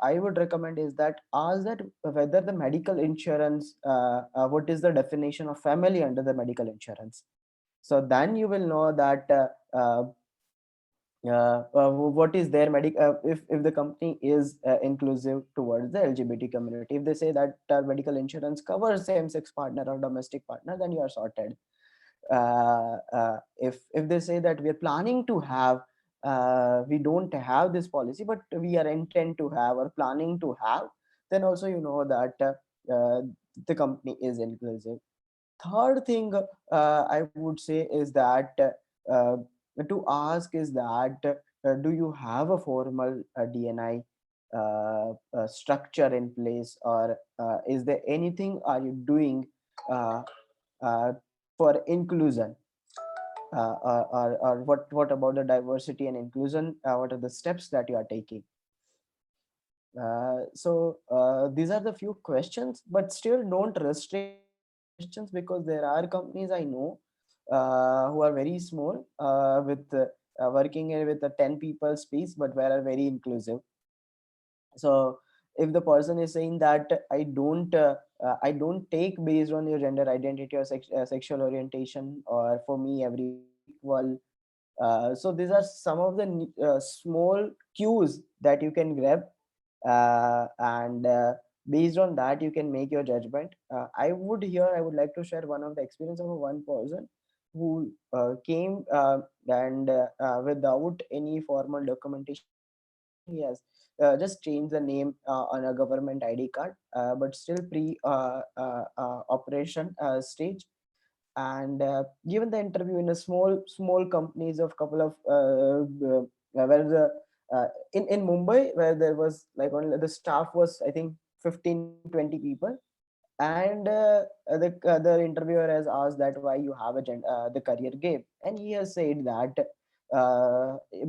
I would recommend is that ask that whether the medical insurance, what is the definition of family under the medical insurance. So then you will know that what is their if the company is inclusive towards the LGBT community. If they say that medical insurance covers same-sex partner or domestic partner, then you are sorted. If they say that we are planning to have, we don't have this policy but we are intent to have or planning to have, then also you know that the company is inclusive. Third thing I would say is that uh, to ask is that do you have a formal DNI structure in place, or is there anything are you doing uh, uh, for inclusion, or what about the diversity and inclusion, what are the steps that you are taking? So these are the few questions, but still don't restrict questions, because there are companies I know who are very small, with working with a 10 people space, but where are very inclusive. So if the person is saying that I don't take based on your gender identity or sexual orientation, or for me everyone is equal, so these are some of the small cues that you can grab, and based on that you can make your judgment. I would like to share one of the experience of one person who came and without any formal documentation. He has just changed the name on a government ID card, but still pre operation stage, and given the interview in a small companies of couple of where the in Mumbai, where there was like only the staff was I think 15-20 people, and the interviewer has asked that why you have the career gap, and he has said that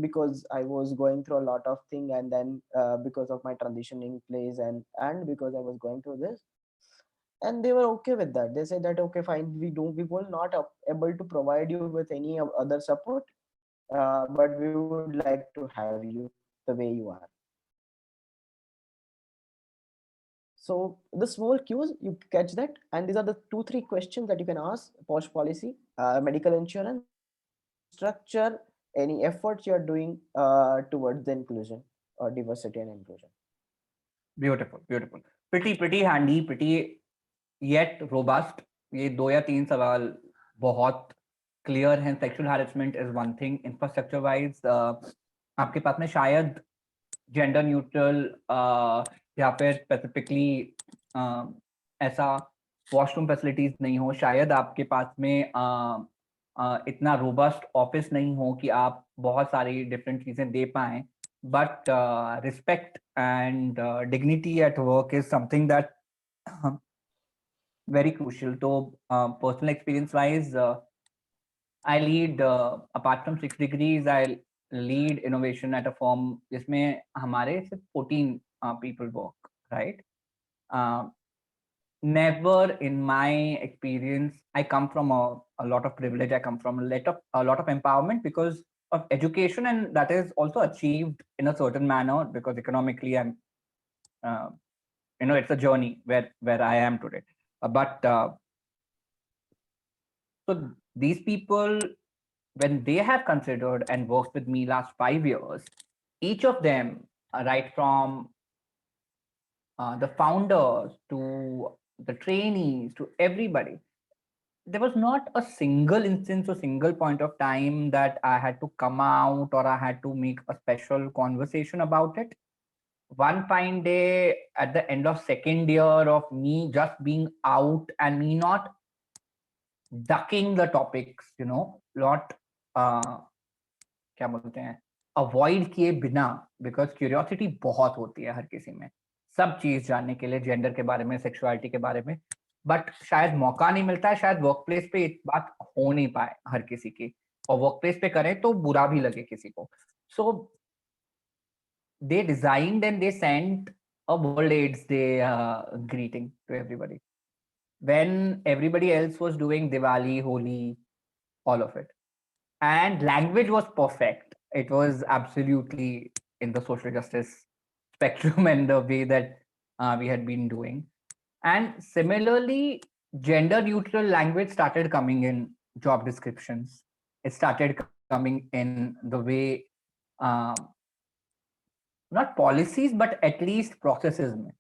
because I was going through a lot of thing, and then because of my transitioning place, and because I was going through this, and they were okay with that. They said that okay, fine, we will not able to provide you with any other support, but we would like to have you the way you are. So the small cues you catch that, and these are the 2-3 questions that you can ask: post policy, medical insurance, structure, any efforts you are doing towards the inclusion or diversity and inclusion. Beautiful, beautiful. Pretty handy, pretty yet robust. ये 2 या 3 सवाल बहुत clear हैं. Sexual harassment is one thing. Infrastructure wise आपके पास में शायद gender neutral या फिर स्पेसिफिकली ऐसा वॉशरूम फैसिलिटीज नहीं हो, शायद आपके पास में इतना रोबस्ट ऑफिस नहीं हो कि आप बहुत सारी डिफरेंट चीजें दे पाएं, but respect and dignity at work is something that very crucial. So personal experience wise, I lead apart from 6 degrees, I lead innovation at a firm जिसमें हमारे सिर्फ 14 people work, right? Never in my experience, I come from a lot of privilege, I come from a lot of empowerment because of education, and that is also achieved in a certain manner because economically I'm it's a journey where I am today. But so these people, when they have considered and worked with me last 5 years, each of them, right from the founders to the trainees to everybody, there was not a single instance or single point of time that I had to come out or I had to make a special conversation about it. One fine day at the end of second year of me just being out and me not ducking the topics, not क्या बोलते हैं, avoid किए बिना, because curiosity बहुत होती है हर किसी में सब चीज जानने के लिए, जेंडर के बारे में, सेक्सुअलिटी के बारे में, बट शायद मौका नहीं मिलता है, शायद वर्क प्लेस पे एक बात हो नहीं पाए हर किसी की, और वर्क प्लेस पे करें तो बुरा भी लगे किसी को. So they designed and they sent a World AIDS Day greeting to everybody when everybody else was doing Diwali, Holi, all of it. And language was perfect. It was absolutely in the social justice spectrum and the way that we had been doing. And similarly, gender neutral language started coming in job descriptions. It started coming in the way, um, not policies, but at least processes में,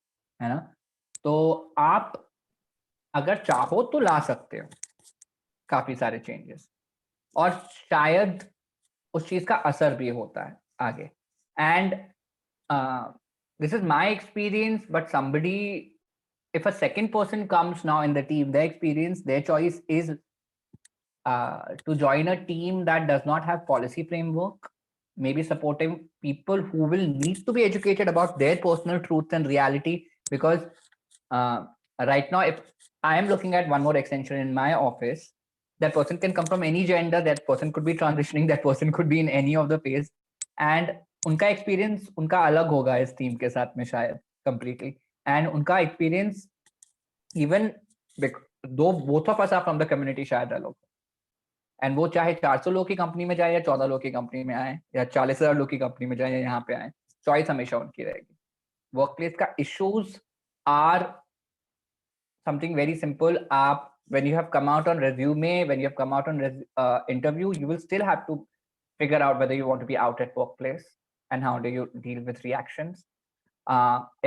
है ना. तो आप अगर चाहो तो ला सकते हो काफी सारे चेंजेस, और शायद उस चीज का असर भी होता है आगे. And this is my experience, but somebody, if a second person comes now in the team, their experience, their choice is to join a team that does not have policy framework, maybe supporting people who will need to be educated about their personal truth and reality. Because right now, if I am looking at one more extension in my office, that person can come from any gender, that person could be transitioning, that person could be in any of the phase, and उनका experience उनका अलग होगा इस team के साथ में शायद completely. And उनका experience, even though both of us are from the community, शायद अलग, and वो चाहे 400 लोग की कंपनी में जाए या 14 लोग की कंपनी में आए या 40,000 लोग की कंपनी में जाए या यहाँ पे आए, चॉइस हमेशा उनकी रहेगी. वर्कप्लेस का issues are something very simple. When you have come out on resume, when you have come out on interview, you will still have to figure out whether you want to be out at workplace and how do you deal with reactions.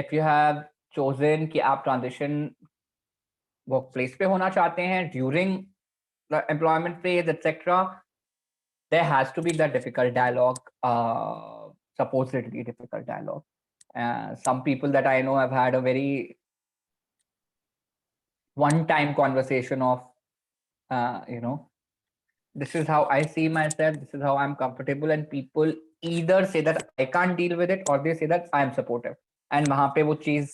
If you have chosen कि आप transition workplace पे होना चाहते हैं during the employment phase, etc., there has to be that difficult dialogue, supposedly difficult dialogue. Some people that I know have had a very one-time conversation of, this is how I see myself, this is how I'm comfortable, and people either say that I can't deal with it or they say that I'm supportive, and वहाँ पे वो चीज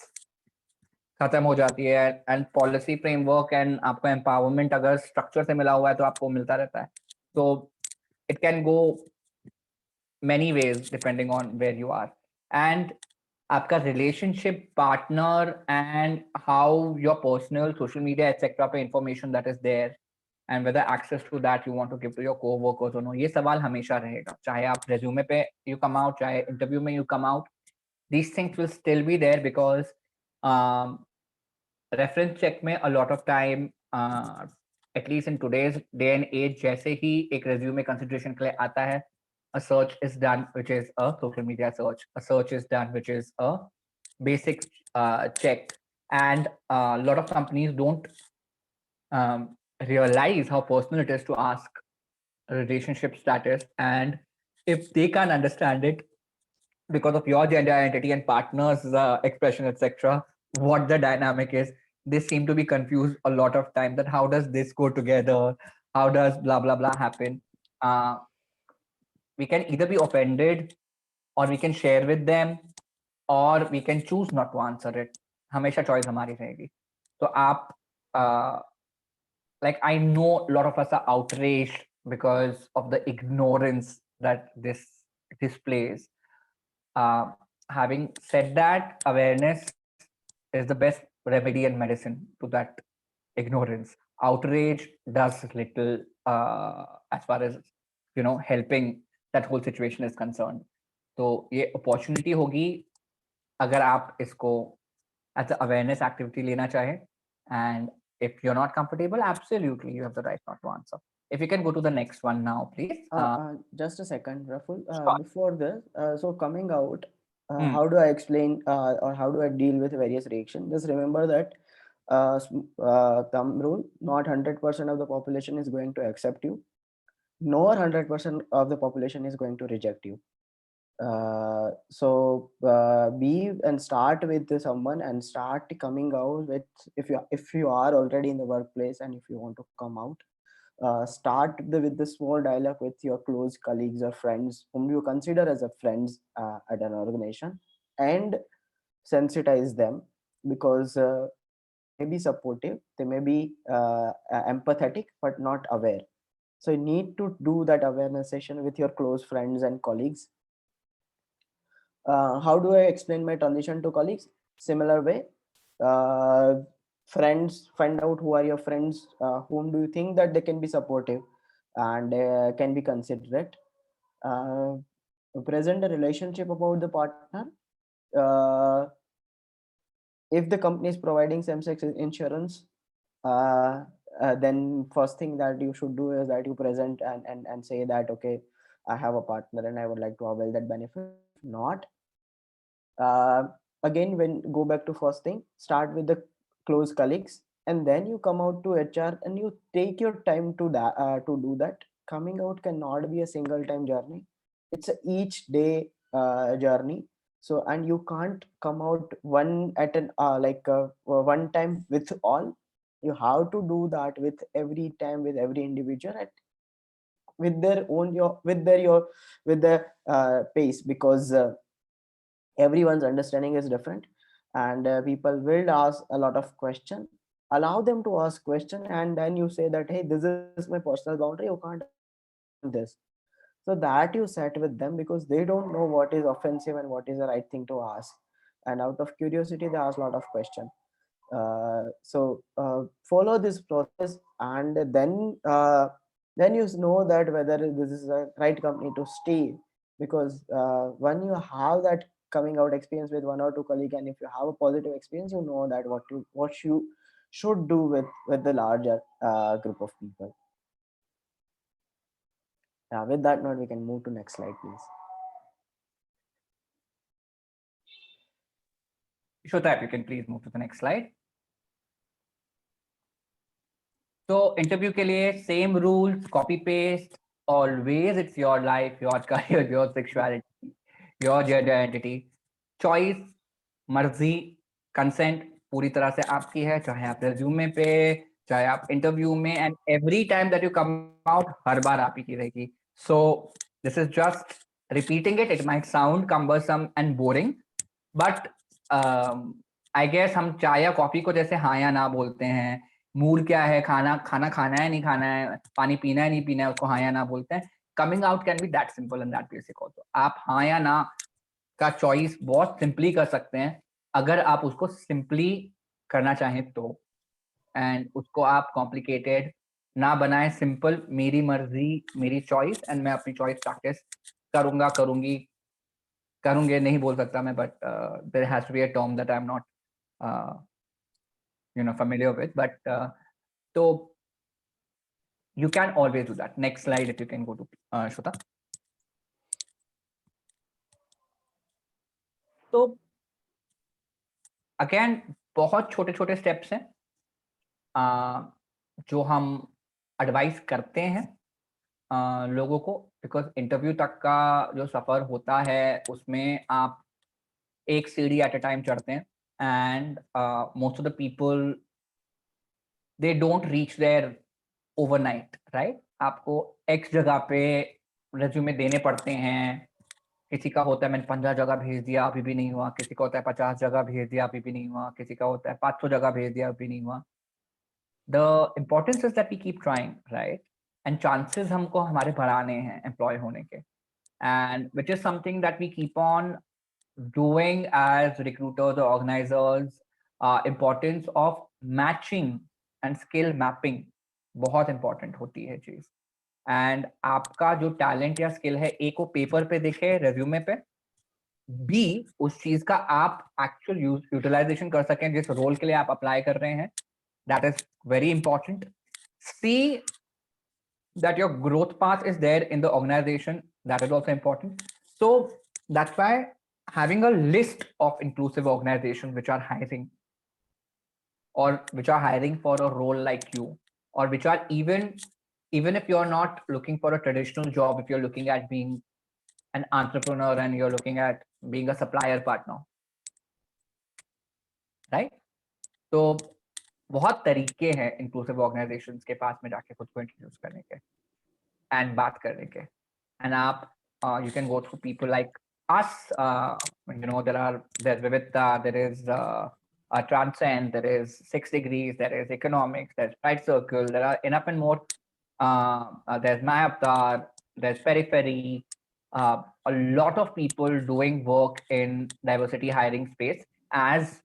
खत्म हो जाती है. And policy framework and आपको empowerment अगर स्ट्रक्चर से मिला हुआ है तो आपको मिलता रहता है. तो it can go many ways depending on where you are. And आपका relationship partner and how your personal social media etc पे information that is there and whether access to that you want to give to your co-workers or no, ये सवाल हमेशा रहेगा, चाहे आप resume पे you come out, चाहे interview में you come out. These things will still be there because reference check में a lot of time, at least in today's day and age, जैसे ही एक resume consideration के लिए आता है, a search is done which is a social media search, a search is done which is a basic check, and a lot of companies don't realize how personal it is to ask relationship status, and if they can't understand it because of your gender identity and partner's expression etc, what the dynamic is, they seem to be confused a lot of time that how does this go together, how does blah blah blah happen. We can either be offended or we can share with them or we can choose not to answer it. हमेशा choice हमारी रहेगी. तो आप like I know a lot of us are outraged because of the ignorance that this displays. Having said that, awareness is the best remedy and medicine to that ignorance. Outrage does little as far as helping that whole situation is concerned. तो ये opportunity होगी अगर आप इसको as a awareness activity लेना चाहे, and if you're not comfortable, absolutely you have the right not to answer. If you can go to the next one now, please. Just a second, Raful. Sure. Before this, so coming out, Hmm. how do I explain or how do I deal with various reactions? Just remember that thumb rule: not 100% of the population is going to accept you, nor 100% of the population is going to reject you. Be and start with someone and start coming out with, if you are already in the workplace and if you want to come out, start with the small dialogue with your close colleagues or friends whom you consider as a friends at an organization, and sensitize them, because they may be supportive, they may be empathetic, but not aware. So you need to do that awareness session with your close friends and colleagues. How do I explain my transition to colleagues? Similar way. Friends, find out who are your friends, whom do you think that they can be supportive and can be considerate. uh, Present a relationship about the partner. uh, if the company is providing same-sex insurance, uh, then first thing that you should do is that you present and say that, okay, I have a partner and I would like to avail that benefit. If not, uh, again, when go back to first thing, start with the close colleagues, and then you come out to HR and you take your time to do that. Coming out cannot be a single time journey, it's a each day journey. So, and you can't come out one at an one time with all. You have to do that with every time, with every individual, at with their own your with their your with the pace, because everyone's understanding is different, and people will ask a lot of question. Allow them to ask question, and then you say that, hey, this is my personal boundary, you can't this. So that you set with them, because they don't know what is offensive and what is the right thing to ask, and out of curiosity they ask a lot of question. Follow this process, and then you know that whether this is a right company to stay, because when you have that coming out experience with one or two colleague, and if you have a positive experience, you know that what you should do with the larger group of people. With that note, we can move to next slide, please. Shweta, if you can please move to the next slide. तो interview के लिए same rules, copy paste, always it's your life, your career, your sexuality, your gender identity, choice, मर्जी, consent पूरी तरह से आपकी है, चाहे आप रेज्यूमे पे, चाहे आप इंटरव्यू में, and every time that you come out, हर बार आप ही की रहेगी. So this is just repeating it. It might sound cumbersome and boring, but I guess हम चाय या कॉफी को जैसे हाँ या ना बोलते हैं, मूड क्या है, खाना खाना है नहीं खाना है, पानी पीना है नहीं पीना है, उसको हाँ या ना बोलते हैं. Coming out can be that simple and that basic also. आप हाँ या ना का चॉइस बहुत सिंपली कर सकते हैं अगर आप उसको सिंपली करना चाहें तो, एंड उसको आप कॉम्प्लिकेटेड ना बनाए. सिंपल, मेरी मर्जी, मेरी चॉइस, एंड मैं अपनी चॉइस प्रैक्टिस करूंगा, करूंगे नहीं बोल सकता मैं, but there has to be a term that I am not familiar with, but so you can always do that. Next slide, if you can go to Shweta. तो again बहुत छोटे छोटे steps हैं जो हम एडवाइस करते हैं लोगों को, बिकॉज इंटरव्यू तक का जो सफर होता है उसमें आप एक सीढ़ी एट अ टाइम चढ़ते हैं, and most of the people they don't reach there overnight, right. आपको एक्स जगह पे रेज्यूमे देने पड़ते हैं. किसी का होता है मैंने 15 जगह भेज दिया अभी भी नहीं हुआ, किसी का होता है 50 जगह भेज दिया अभी भी नहीं हुआ, किसी का होता है 500 जगह भेज दिया अभी नहीं हुआ. The importance is that we keep trying, right, and chances हमको हमारे बढ़ाने हैं एम्प्लॉय होने के, and which is something that we keep on doing as recruiters और organizers. Importance of matching and skill mapping बहुत इंपॉर्टेंट होती है चीज. एंड आपका जो टैलेंट या स्किल है, एक को पेपर पे दिखे, रेज्यूमे पे, बी उस चीज का आप एक्चुअल यूटिलाइजेशन कर सकें जिस रोल के लिए आप अप्लाई कर रहे हैं, that is very important. See that your growth path is there in the organization, that is also important. So that's why having a list of inclusive organizations which are hiring, or which are hiring for a role like you, or which are even if you're not looking for a traditional job, if you're looking at being an entrepreneur and you're looking at being a supplier partner, right? तो बहुत तरीके हैं inclusive organisations के पास में जाके खुद को introduce करने के एंड बात करने के. And you can go through people like us. There's Vivita, there is Transcend, there is 6 Degrees, there is Economics, there's Pride Circle, there are enough and more. There's Mayaptar, there's Periphery, a lot of people doing work in diversity hiring space as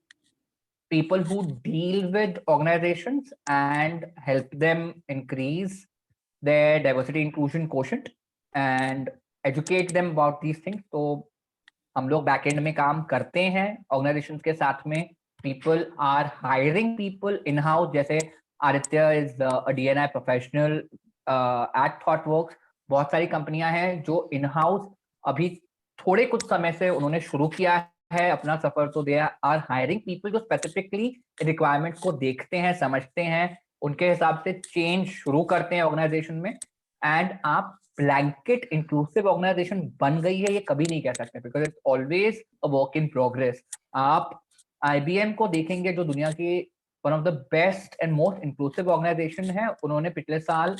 people who deal with organizations and help them increase their diversity inclusion quotient and educate them about these things. तो हम लोग back and में काम करते हैं organisations के साथ में. People are hiring people in house, जैसे Aditya is a DNI professional at Thoughtworks. बहुत सारी कंपनियां हैं जो इन हाउस अभी थोड़े कुछ समय से उन्होंने शुरू किया है अपना सफर. तो दे आर हायरिंग पीपल जो स्पेसिफिकली रिक्वायरमेंट को देखते हैं, समझते हैं, उनके हिसाब से चेंज शुरू करते हैं ऑर्गेनाइजेशन में. एंड आप ब्लैंकेट इंक्लूसिव ऑर्गेनाइजेशन बन गई है ये कभी नहीं कह सकते, because it's always a work in progress. आप आईबीएम को देखेंगे जो दुनिया की one of the best and most inclusive organisation है. उन्होंने पिछले साल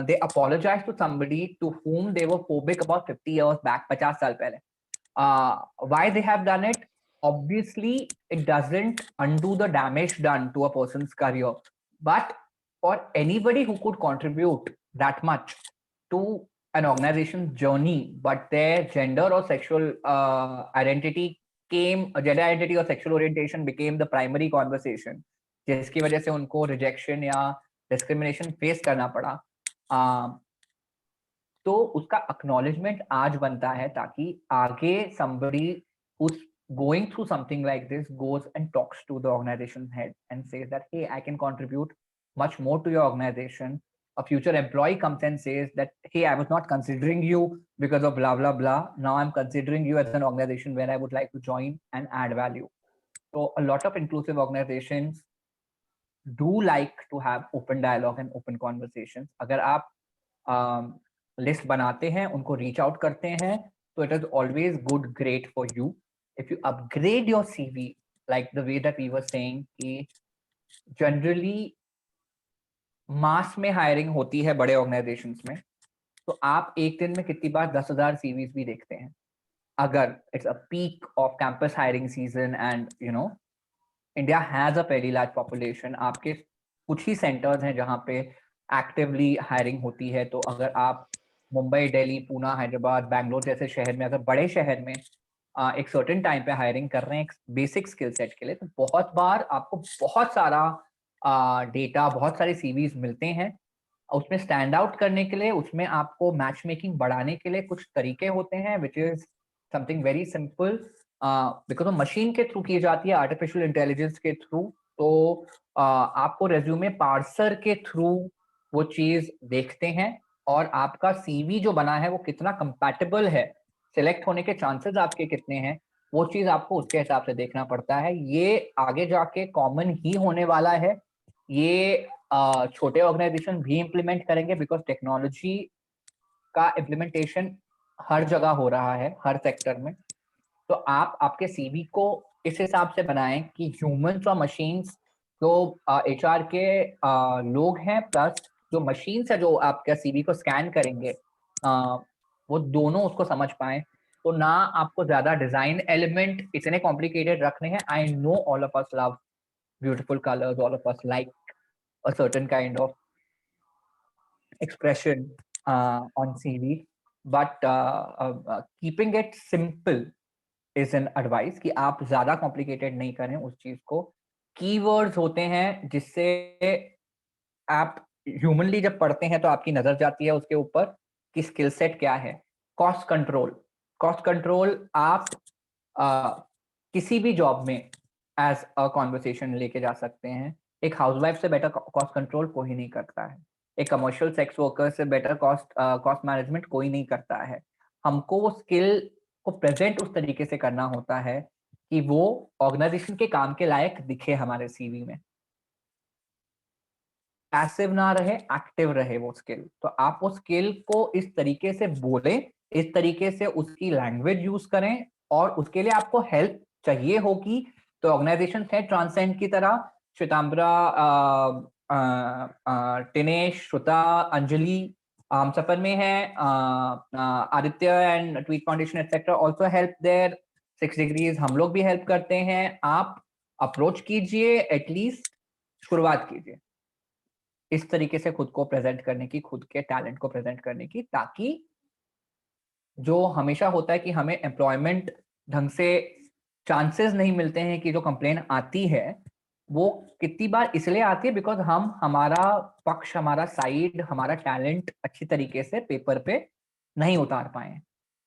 they apologized to somebody to whom they were phobic about 50 years back, 50 साल पहले. Why they have done it? Obviously, it doesn't undo the damage done to a person's career. But for anybody who could contribute that much to an organization's journey, but their gender or sexual gender identity or sexual orientation became the primary conversation, जिसकी वजह से उनको rejection या discrimination face करना पड़ा. तो उसका acknowledgement आज बनता है ताकि आगे somebody who's going through something like this goes and talks to the organization head and says that, hey, I can contribute much more to your organization. A future employee comes and says that, hey, I was not considering you because of blah, blah, blah. Now I'm considering you as an organization where I would like to join and add value. So a lot of inclusive organizations do like to have open dialogue and open conversations. अगर आप list बनाते हैं, उनको reach out करते हैं, तो it is always good, great for you. If you upgrade your CV like the way that we were saying कि generally mass में हायरिंग होती है बड़े ऑर्गेनाइजेशंस में, तो आप एक दिन में कितनी बार 10,000 सीवीज भी देखते हैं. अगर it's a peak off campus hiring season and India has a very large population, आपके कुछ ही सेंटर्स हैं जहाँ पे एक्टिवली हायरिंग होती है. तो अगर आप मुंबई, दिल्ली, पुणे, हैदराबाद, बैंगलोर जैसे शहर में, अगर बड़े शहर में एक सर्टेन टाइम पे हायरिंग कर रहे हैं एक बेसिक स्किल सेट के लिए, तो बहुत बार आपको बहुत सारा डेटा, बहुत सारे सीवीज मिलते हैं. उसमें स्टैंड आउट करने के लिए, उसमें आपको मैच मेकिंग बढ़ाने के लिए कुछ तरीके होते हैं, विच is something very simple, because वो मशीन के थ्रू की जाती है, आर्टिफिशियल इंटेलिजेंस के थ्रू. तो आपको रेज्यूमे पार्सर के थ्रू वो चीज देखते हैं और आपका सीवी जो बना है वो कितना कंपैटिबल है, सिलेक्ट होने के चांसेस आपके कितने हैं, वो चीज आपको उसके हिसाब से देखना पड़ता है. ये आगे जाके कॉमन ही होने वाला है. ये छोटे ऑर्गेनाइजेशन भी इम्प्लीमेंट करेंगे, बिकॉज टेक्नोलॉजी का इम्प्लीमेंटेशन हर जगह हो रहा है, हर सेक्टर में. तो आप आपके सीवी को इस हिसाब से बनाएं कि ह्यूमंस और मशीन्स जो एचआर के लोग हैं, प्लस जो मशीन्स है जो आपके सीवी को स्कैन करेंगे, वो दोनों उसको समझ पाए. तो ना आपको ज्यादा डिजाइन एलिमेंट इतने कॉम्प्लिकेटेड रखने हैं. I know all of us love beautiful colours, all of us like a certain kind of expression on CV, but keeping it simple is an advice कि आप ज्यादा complicated नहीं करें उस चीज को. Keywords होते हैं जिससे आप ह्यूमनली जब पढ़ते हैं तो आपकी नजर जाती है उसके ऊपर कि स्किल सेट क्या है. कॉस्ट कंट्रोल, कॉस्ट कंट्रोल आप किसी भी जॉब में एज अ कॉन्वर्सेशन लेके जा सकते हैं। एक हाउसवाइफ से बेटर कॉस्ट कंट्रोल कोई नहीं करता है, एक कमर्शियल सेक्स वर्कर से बेटर कॉस्ट मैनेजमेंट कोई नहीं करता है। हमको वो स्किल को प्रेजेंट उस तरीके से करना होता है कि वो ऑर्गेनाइजेशन के काम के लायक दिखे हमारे सीवी में, पैसिव ना रहे, एक्टिव रहे वो स्किल। तो आप वो स्किल को इस तरीके से बोलें, इस तरीके से उसकी लैंग्वेज यूज करें, और उसके लिए आपको हेल्प चाहिए होगी तो ऑर्गेनाइजेशन है ट्रांसेंड की तरह, श्वेतांबरा, टिनेश, श्रुता, अंजलि हम सफर में है, Aditya and tweet foundation etcetera also help there, 6 degrees हम लोग भी हेल्प करते हैं। आप अप्रोच कीजिए, एटलीस्ट शुरुआत कीजिए इस तरीके से खुद को प्रेजेंट करने की, खुद के टैलेंट को प्रेजेंट करने की, ताकि जो हमेशा होता है कि हमें एम्प्लॉयमेंट ढंग से चांसेस नहीं मिलते हैं, कि जो कंप्लेन आती है वो कितनी बार इसलिए आती है बिकॉज हम हमारा पक्ष, हमारा साइड, हमारा टैलेंट अच्छी तरीके से पेपर पे नहीं उतार पाए,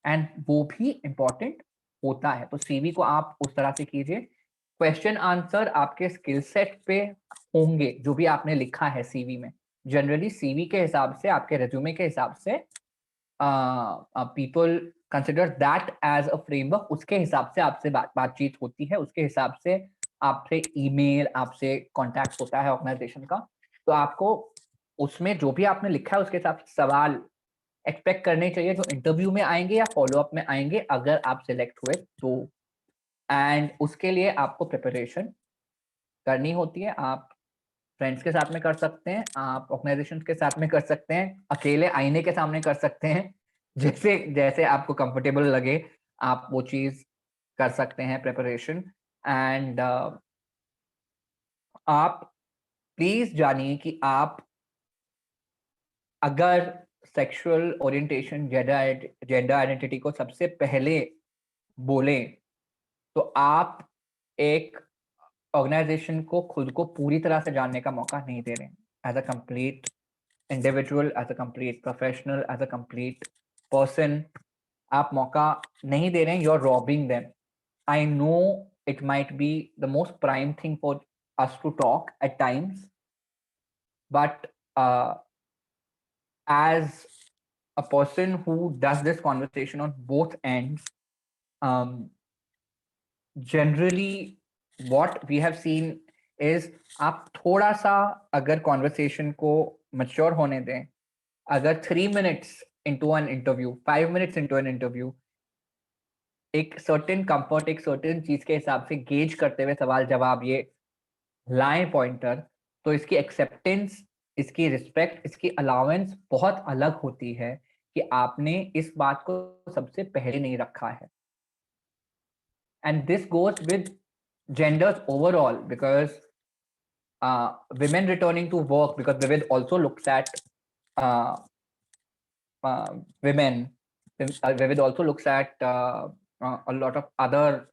एंड वो भी इम्पोर्टेंट होता है। तो सीवी को आप उस तरह से कीजिए, क्वेश्चन आंसर आपके स्किल सेट पे होंगे जो भी आपने लिखा है सीवी में। जनरली सीवी के हिसाब से, आपके रेज्यूमे के हिसाब से people consider that as a framework, उसके हिसाब से आपसे बातचीत होती है, उसके हिसाब से आपसे ईमेल, आपसे कांटेक्ट होता है ऑर्गेनाइजेशन का। तो आपको उसमें जो भी आपने लिखा है उसके हिसाब से सवाल एक्सपेक्ट करने चाहिए जो इंटरव्यू में आएंगे या फॉलोअप में आएंगे अगर आप सिलेक्ट हुए तो। एंड उसके लिए आपको प्रिपरेशन करनी होती है। आप फ्रेंड्स के साथ में कर सकते हैं, आप ऑर्गेनाइजेशन के साथ में कर सकते हैं, अकेले आईने के सामने कर सकते हैं, जैसे जैसे आपको कंफर्टेबल लगे आप वो चीज कर सकते हैं प्रिपरेशन। एंड आप प्लीज जानिए कि आप अगर सेक्सुअल ओरिएंटेशन, जेंडर आइडेंटिटी को सबसे पहले बोलें तो आप एक ऑर्गेनाइजेशन को खुद को पूरी तरह से जानने का मौका नहीं दे रहे हैं। As a complete individual, as a complete professional, as a complete person आप मौका नहीं दे रहे हैं, you are robbing them. I know it might be the most prime thing for us to talk at times, but as a person who does this conversation on both ends, um, generally what we have seen is आप थोड़ा सा अगर conversation को mature होने दें, अगर 3 minutes into an interview, 5 minutes into an interview, एक certain comfort, एक सर्टेन चीज के हिसाब से गेज करते हुए सवाल जवाब ये लाएं पॉइंटर, तो इसकी एक्सेप्टेंस, इसकी रिस्पेक्ट, इसकी अलाउंस बहुत अलग होती है कि आपने इस बात को सबसे पहले नहीं रखा है। And this goes with genders overall, because women returning to work, because Vivid also looks at uh, women, Vivid also looks at a lot of other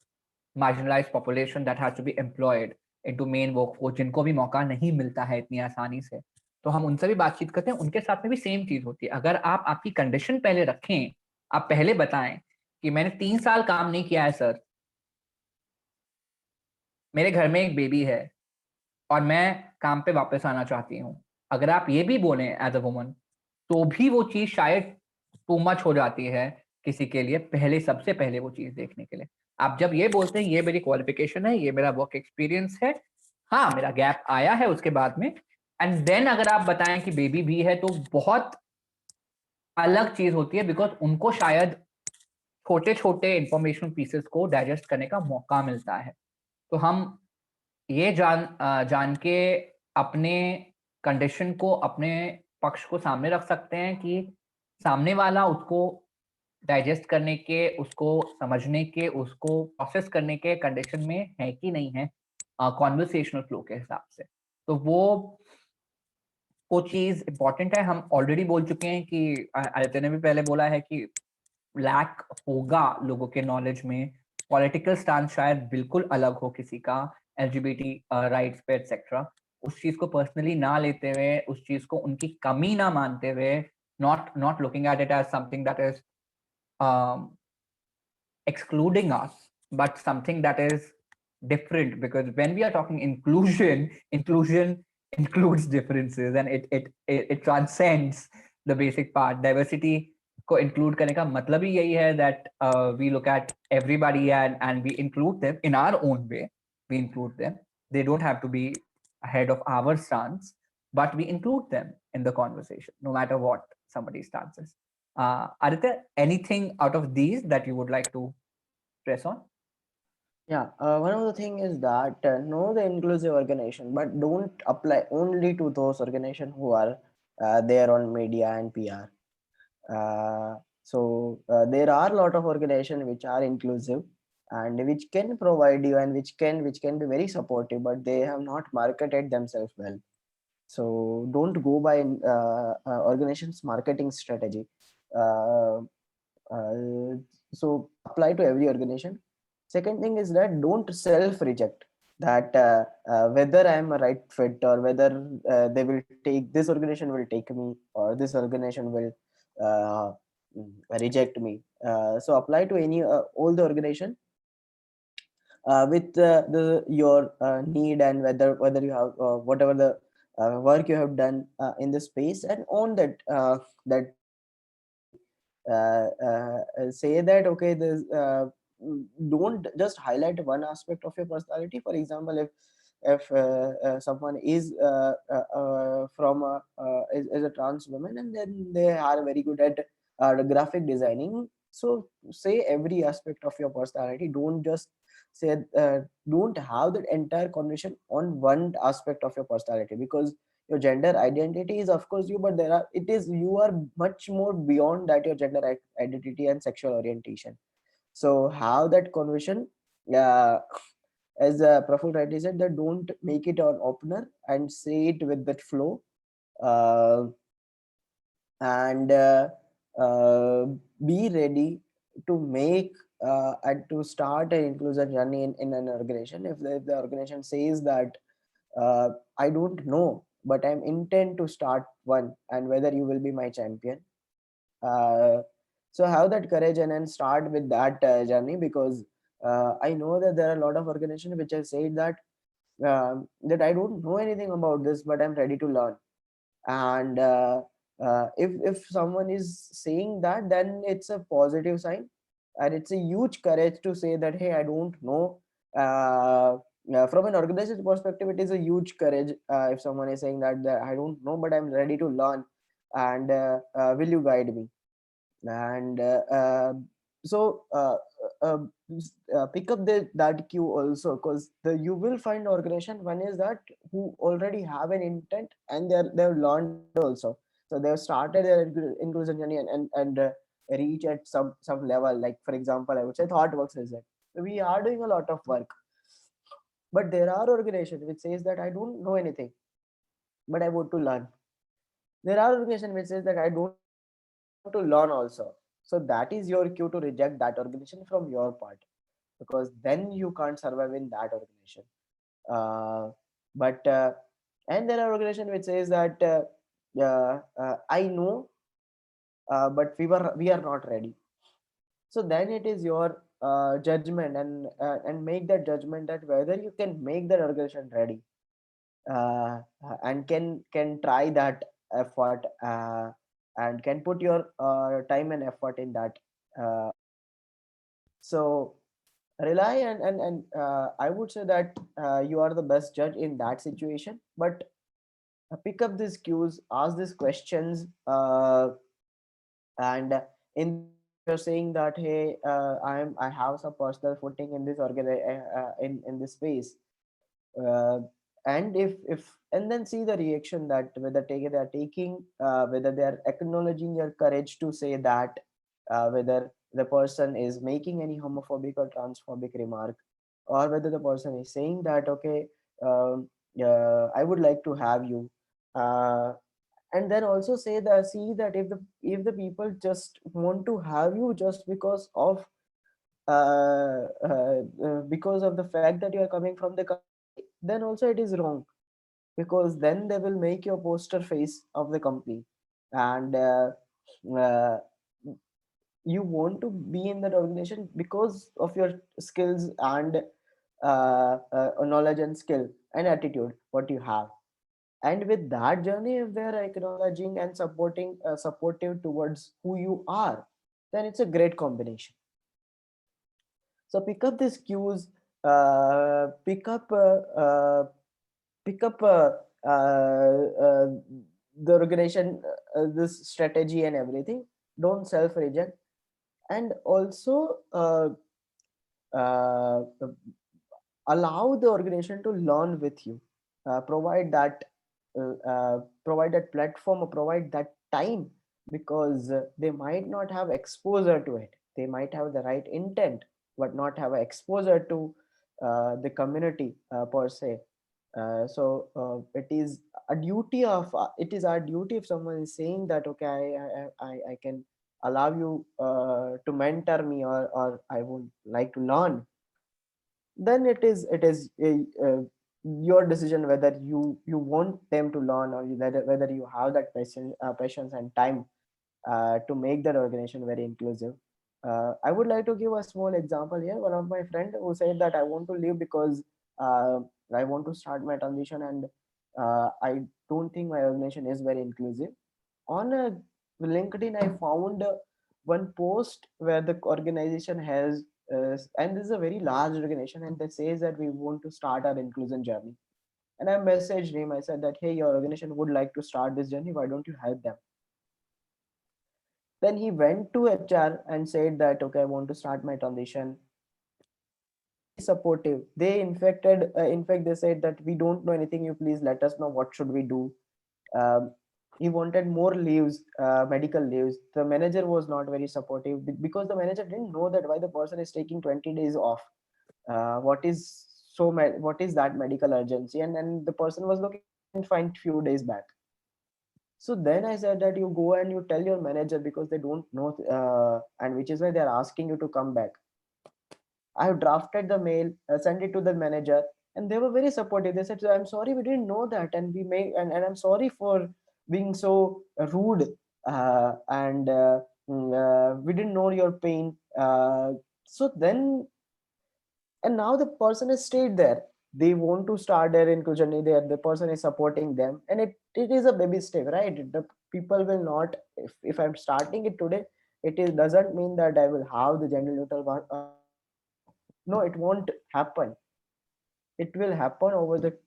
marginalized population that has to be employed into main workforce, जिनको भी मौका नहीं मिलता है इतनी आसानी से। तो हम उनसे भी बातचीत करते हैं, उनके साथ में भी सेम चीज होती है। अगर आप आपकी कंडीशन पहले रखें, आप पहले बताएं कि मैंने 3 साल काम नहीं किया है सर, मेरे घर में एक बेबी है और मैं काम पे वापस आना चाहती हूँ, अगर आप ये भी बोलें एज अ वुमन, तो भी वो चीज शायद टू मच हो जाती है किसी के लिए, पहले सबसे पहले वो चीज देखने के लिए। आप जब ये बोलते हैं ये मेरी क्वालिफिकेशन है, ये मेरा वर्क एक्सपीरियंस है, हाँ मेरा गैप आया है उसके बाद में, एंड देन अगर आप बताएं कि बेबी भी है, तो बहुत अलग चीज होती है, बिकॉज उनको शायद छोटे छोटे इंफॉर्मेशन पीसेस को डाइजेस्ट करने का मौका मिलता है। तो हम ये जान के अपने कंडीशन को, अपने पक्ष को सामने रख सकते हैं कि सामने वाला उसको डाइजेस्ट करने के, उसको समझने के, उसको प्रोसेस करने के कंडीशन में है कि नहीं है कॉन्वर्सेशनल फ्लो के हिसाब से। तो वो चीज इंपॉर्टेंट है। हम ऑलरेडी बोल चुके हैं कि आदित्य ने भी पहले बोला है कि लैक होगा लोगों के नॉलेज में, पॉलिटिकल स्टांस शायद बिल्कुल अलग हो किसी का एलजीबीटी राइट्स पे एक्सेट्रा, उस चीज को पर्सनली ना लेते हुए, उस चीज को उनकी कमी ना मानते हुए, not looking at it as something that is excluding us, but something that is different. Because when we are talking inclusion, inclusion includes differences, and it transcends the basic part. Diversity को include करने का मतलब ही यही है that we look at everybody and we include them in our own way. We include them. They don't have to be ahead of our stance, but we include them in the conversation, no matter what somebody's stance is. Aditya, anything out of these that you would like to press on? Yeah, one of the thing is that know the inclusive organization, but don't apply only to those organizations who are there on media and PR. There are a lot of organizations which are inclusive and which can provide you and which can be very supportive, but they have not marketed themselves well. So don't go by organization's marketing strategy. Uh, so apply to every organization. Second thing is that don't self reject that whether I am a right fit or whether they will take this organization will take me or this organization will uh, reject me. So apply to any all the organization with the your need and whether you have whatever the work you have done in the space, and own that say that okay, there's don't just highlight one aspect of your personality. For example, if someone is from is a trans woman and then they are very good at graphic designing, so say every aspect of your personality. Don't just say don't have that entire conversation on one aspect of your personality, because your gender identity is of course you, but you are much more beyond that, your gender identity and sexual orientation. So have that conversation, uh, as Praful rightly said, that don't make it an opener and say it with that flow. uh, and Be ready to make and to start an inclusion journey in an organization. If the organization says that I don't know, but I'm intent to start one, and whether you will be my champion. Uh, so have that courage and then start with that journey, because I know that there are a lot of organizations which have said that that I don't know anything about this, but I'm ready to learn. And if someone is saying that, then it's a positive sign, and it's a huge courage to say that hey, I don't know. From an organization perspective, it is a huge courage if someone is saying that I don't know, but I'm ready to learn, and will you guide me? And so uh, pick up that cue also, because you will find organization, one is that who already have an intent and they've learned also. So they've started their inclusion journey and reach at some level. Like for example, I would say ThoughtWorks is that we are doing a lot of work, but there are organizations which says that I don't know anything, but I want to learn. There are organizations which says that I don't want to learn also. So that is your cue to reject that organization from your part, because then you can't survive in that organization. uh, but and there are organizations which says that I know, but we are not ready. So then it is your judgment, and make that judgment that whether you can make that organization ready, and can try that effort, and can put your time and effort in that. So rely and I would say that you are the best judge in that situation, but pick up these cues, ask these questions, and in this case, if you're saying that hey, I have some personal footing in this in this space, uh, and if and then see the reaction, that whether they are taking, whether they are acknowledging your courage to say that, whether the person is making any homophobic or transphobic remark, or whether the person is saying that okay, I would like to have you. uh, and then also see that if the people just want to have you just because of the fact that you are coming from the company, then also it is wrong, because then they will make your poster face of the company. And uh, you want to be in that organization because of your skills and knowledge and skill and attitude what you have. And with that journey, if they're acknowledging and supporting supportive towards who you are, then it's a great combination. So pick up these cues, uh, pick up uh, uh, pick up the organization, this strategy and everything. Don't self reject. And also uh, allow the organization to learn with you, provide that provide that platform or provide that time, because they might not have exposure to it. They might have the right intent but not have exposure to the community per se. It is a duty of it is our duty if someone is saying that okay, I can allow you to mentor me, or I would like to learn, then it is your decision whether you want them to learn, or whether you have that patience and time to make that organization very inclusive. I would like to give a small example here. One of my friend who said that I want to leave because uh, I want to start my transition, and I don't think my organization is very inclusive. On LinkedIn, I found one post where the organization has, and this is a very large organization, and they says that we want to start our inclusion journey. And I messaged him. I said that, hey, your organization would like to start this journey. Why don't you help them? Then he went to HR and said that, okay, I want to start my transition. Supportive. They in fact, they said that we don't know anything. You please let us know what should we do. um, he wanted more leaves, medical leaves. The manager was not very supportive because the manager didn't know that why the person is taking 20 days off. What is what is that medical urgency? And then the person was looking and find few days back. So then I said that you go and you tell your manager, because they don't know, and which is why they're asking you to come back. I have drafted the mail, sent it to the manager, and they were very supportive. They said, "So I'm sorry, we didn't know that, and and I'm sorry for being so rude, and we didn't know your pain." So then, and now the person has stayed there. They want to start their inclusion journey there. The person is supporting them, and it is a baby step, right? The people will not. If I'm starting it today, it is doesn't mean that I will have the gender neutral one. No, it won't happen. It will happen over the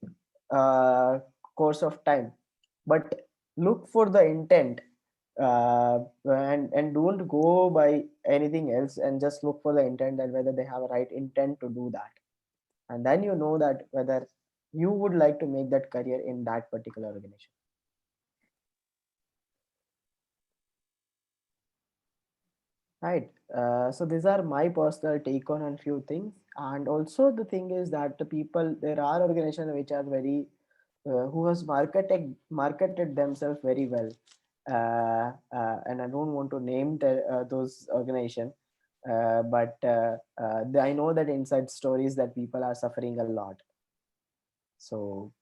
uh, course of time. But look for the intent, and don't go by anything else, and just look for the intent, and whether they have a right intent to do that. And then you know that whether you would like to make that career in that particular organization. Right. So these are my personal take on a few things. And also the thing is that the people, there are organizations which are very who has marketed themselves very well. And I don't want to name those organizations, but I know that inside stories that people are suffering a lot. So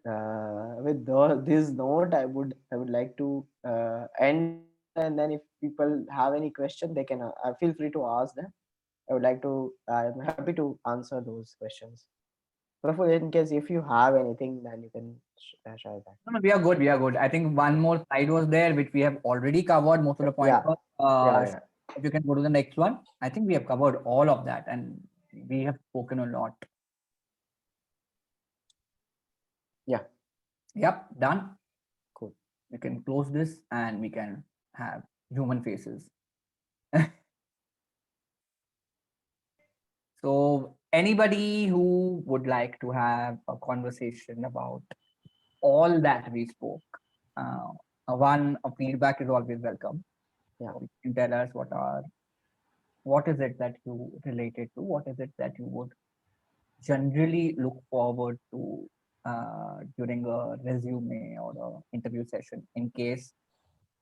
this note, I would like to end here, and then if people have any question, they can feel free to ask them. I'm happy to answer those questions. Praful, in case if you have anything, then you can share that. No, no, we are good. We are good. I think one more slide was there, which we have already covered most of the points. Yeah, yeah. If you can go to the next one, I think we have covered all of that, and we have spoken a lot. Yeah. Yep, done. Cool. We can close this, and we can have human faces. So anybody who would like to have a conversation about all that we spoke, uh, a feedback is always welcome. Yeah. So you can tell us what is it that you related to, what is it that you would generally look forward to during a resume or a interview session, in case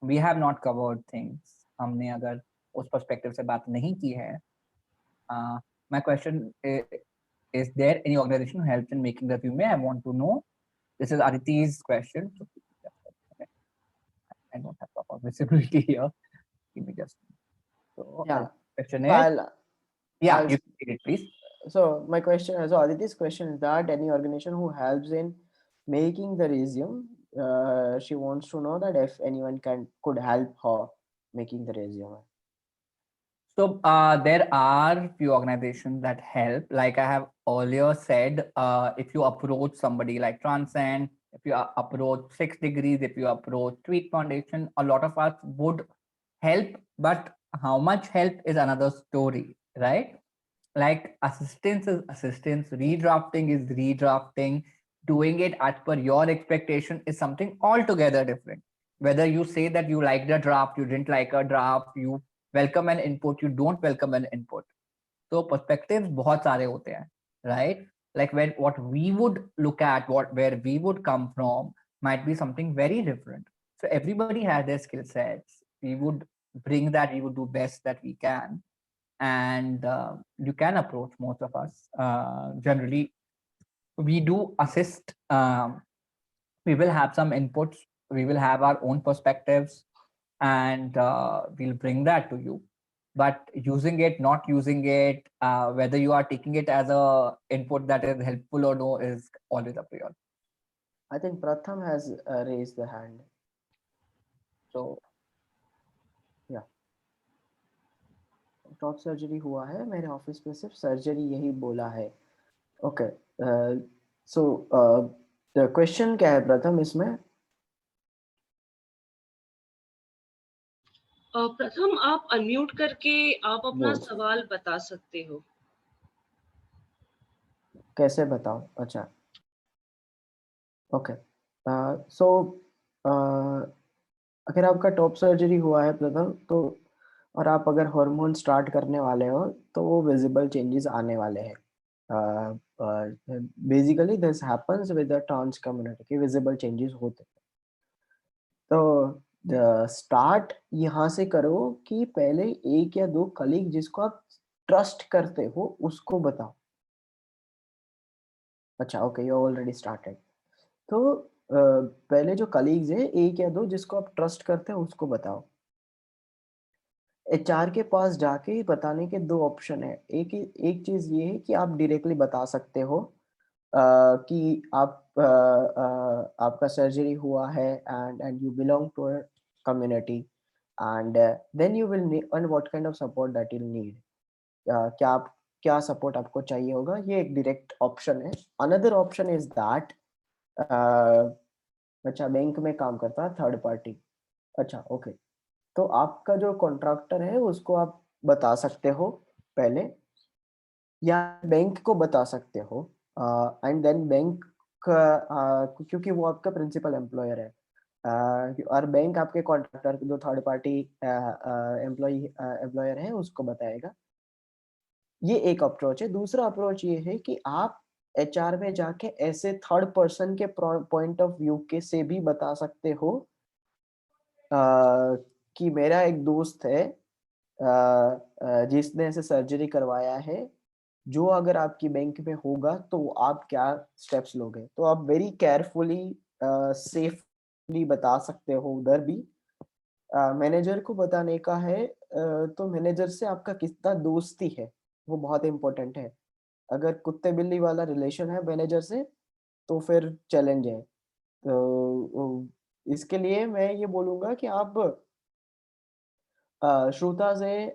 we have not covered things, हमने अगर उस perspective से बात नहीं की है. My question is there any organization who helps in making the resume? I want to know. This is Aditi's question. So I don't have proper visibility here. Give me just. So Yeah. question So is, yeah, I'll you can read it, please. so my question, so Aditi's question is that any organization who helps in making the resume, she wants to know that if anyone could help her making the resume. So there are few organizations that help. Like I have earlier said, if you approach somebody like Transcend, if you approach 6 Degrees, if you approach Tweet Foundation, a lot of us would help. But how much help is another story, right? Like assistance is assistance, redrafting is redrafting. Doing it as per your expectation is something altogether different. Whether you say that you like the draft, you didn't like a draft, you welcome an input, you don't welcome an input. So perspectives बहुत सारे होते हैं, right? Like when what we would look at, what where we would come from might be something very different. So everybody has their skill sets. We would bring that, we would do best that we can, and you can approach most of us. Generally, we do assist. We will have some inputs. We will have our own perspectives, and we'll bring that to you. But using it, not using it, whether you are taking it as a input that is helpful or no, is always up to you. I think Pratham has raised the hand. So yeah. Top surgery हुआ है मेरे office पे, सिर्फ surgery यही बोला है. Okay. So question क्या है प्रथम इसमें? प्रथम आप अनम्यूट करके आप अपना बोल. सवाल बता सकते हो. कैसे बताओ? अच्छा. ओके. सो अगर आपका टॉप सर्जरी हुआ है प्रथम, तो और आप अगर हार्मोन स्टार्ट करने वाले हो तो वो विजिबल चेंजेस आने वाले हैं. Basically this happens with the trans community के विजिबल चेंजेस होते हैं. तो स्टार्ट यहाँ से करो कि पहले एक या दो कलीग जिसको आप ट्रस्ट करते हो उसको बताओ. अच्छा, ओके, यू ऑलरेडी स्टार्टेड. तो पहले जो कलीग्स है, एक या दो जिसको आप ट्रस्ट करते हो उसको बताओ. एचआर के पास जाके बताने के दो ऑप्शन है. एक चीज ये है कि आप डायरेक्टली बता सकते हो कि आपका सर्जरी हुआ है and you belong to a community, and then you will end what kind of support that you need. क्या सपोर्ट आपको चाहिए होगा, ये एक डायरेक्ट ऑप्शन है. अनदर ऑप्शन इज दैट अच्छा, बैंक में काम करता है थर्ड पार्टी. अच्छा, ओके. तो आपका जो कॉन्ट्रैक्टर है उसको आप बता सकते हो पहले, या बैंक को बता सकते हो, एंड देन बैंक क्योंकि वो आपका प्रिंसिपल एम्प्लॉयर है, और बैंक आपके कॉन्ट्रैक्टर जो थर्ड पार्टी एम्प्लॉयर है उसको बताएगा. ये एक अप्रोच है. दूसरा अप्रोच ये है कि आप एचआर में जाके ऐसे थर्ड पर्सन के पॉइंट ऑफ व्यू के से भी बता सकते हो कि मेरा एक दोस्त है जिसने ऐसे सर्जरी करवाया है, जो अगर आपकी बैंक में होगा तो आप क्या स्टेप्स लोगे. तो आप वेरी केयरफुली सेफली बता सकते हो उधर भी. मैनेजर को बताने का है, तो मैनेजर से आपका कितना दोस्ती है वो बहुत इम्पोर्टेंट है. अगर कुत्ते बिल्ली वाला रिलेशन है मैनेजर से तो फिर चैलेंज है. तो इसके लिए मैं ये बोलूँगा कि आप श्रोता से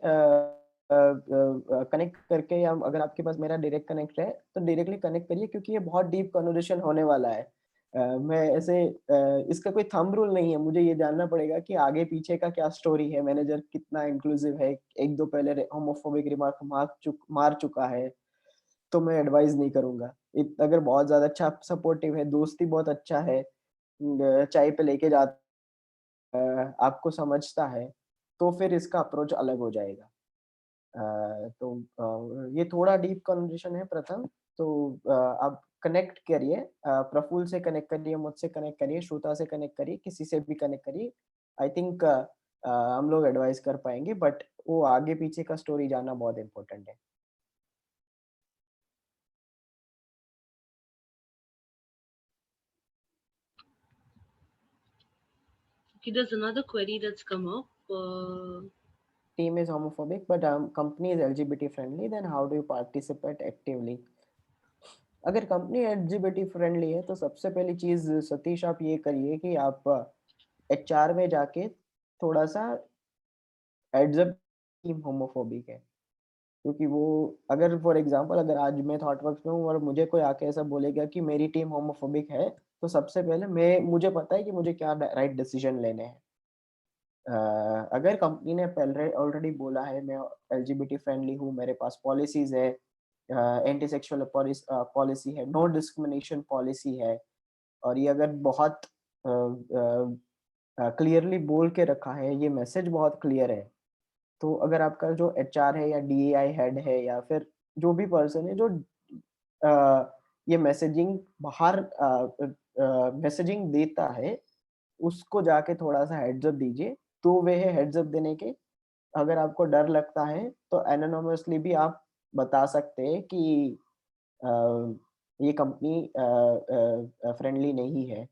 कनेक्ट करके, या अगर आपके पास मेरा डायरेक्ट कनेक्ट है तो डायरेक्टली कनेक्ट करिए, क्योंकि ये बहुत डीप कन्वर्सेशन होने वाला है. मैं ऐसे इसका कोई थंब रूल नहीं है. मुझे ये जानना पड़ेगा कि आगे पीछे का क्या स्टोरी है, मैनेजर कितना इंक्लूसिव है, एक दो पहले होमोफोबिक रिमार्क मार चुका है, तो मैं एडवाइस नहीं करूंगा. अगर बहुत ज्यादा अच्छा सपोर्टिव है, दोस्ती बहुत अच्छा है, चाय पे लेके जाता, आपको समझता है, तो फिर इसका अप्रोच अलग हो जाएगा. तो ये थोड़ा डीप कन्वर्सेशन है प्रथम. तो आप कनेक्ट करिए, प्रफुल्ल से कनेक्ट करिए, मुझसे कनेक्ट करिए, श्रोता से कनेक्ट करिए, किसी से भी कनेक्ट करिए. आई थिंक हम लोग एडवाइस कर पाएंगे, बट वो आगे पीछे का स्टोरी जानना बहुत इम्पोर्टेंट है. Okay, there's another query that's come up. team is homophobic, but company is LGBT friendly, then how do you participate actively? अगर कंपनी LGBT फ्रेंडली है तो सबसे पहली चीज सतीश आप ये करिए कि आप HR में जाके थोड़ा सा एडजब टीम होमोफोबिक है, क्योंकि वो अगर फॉर एग्जांपल अगर आज मैं थॉटवर्क्स में हूँ और मुझे कोई आके ऐसा बोलेगा कि मेरी टीम होमोफोबिक है, तो सबसे पहले मुझे पता है कि मुझे क्या राइट डिसीजन लेने हैं। अगर कंपनी ने पहले ऑलरेडी बोला है मैं LGBT फ्रेंडली हूँ, मेरे पास पॉलिसीज है, एंटी सेक्सुअल पॉलिसी है, नो डिस्क्रिमिनेशन पॉलिसी है, और ये अगर बहुत क्लियरली बोल के रखा है, ये मैसेज बहुत क्लियर है, तो अगर आपका जो HR है या DEI हेड है या फिर जो भी पर्सन है जो ये मैसेजिंग बाहर मैसेजिंग देता है, उसको जाके थोड़ा सा हेड्स अप दीजिए। तो वे है हेड्स अप देने के। अगर आपको डर लगता है तो एनोनिमसली भी आप बता सकते हैं कि अ, ये कंपनी फ्रेंडली नहीं है,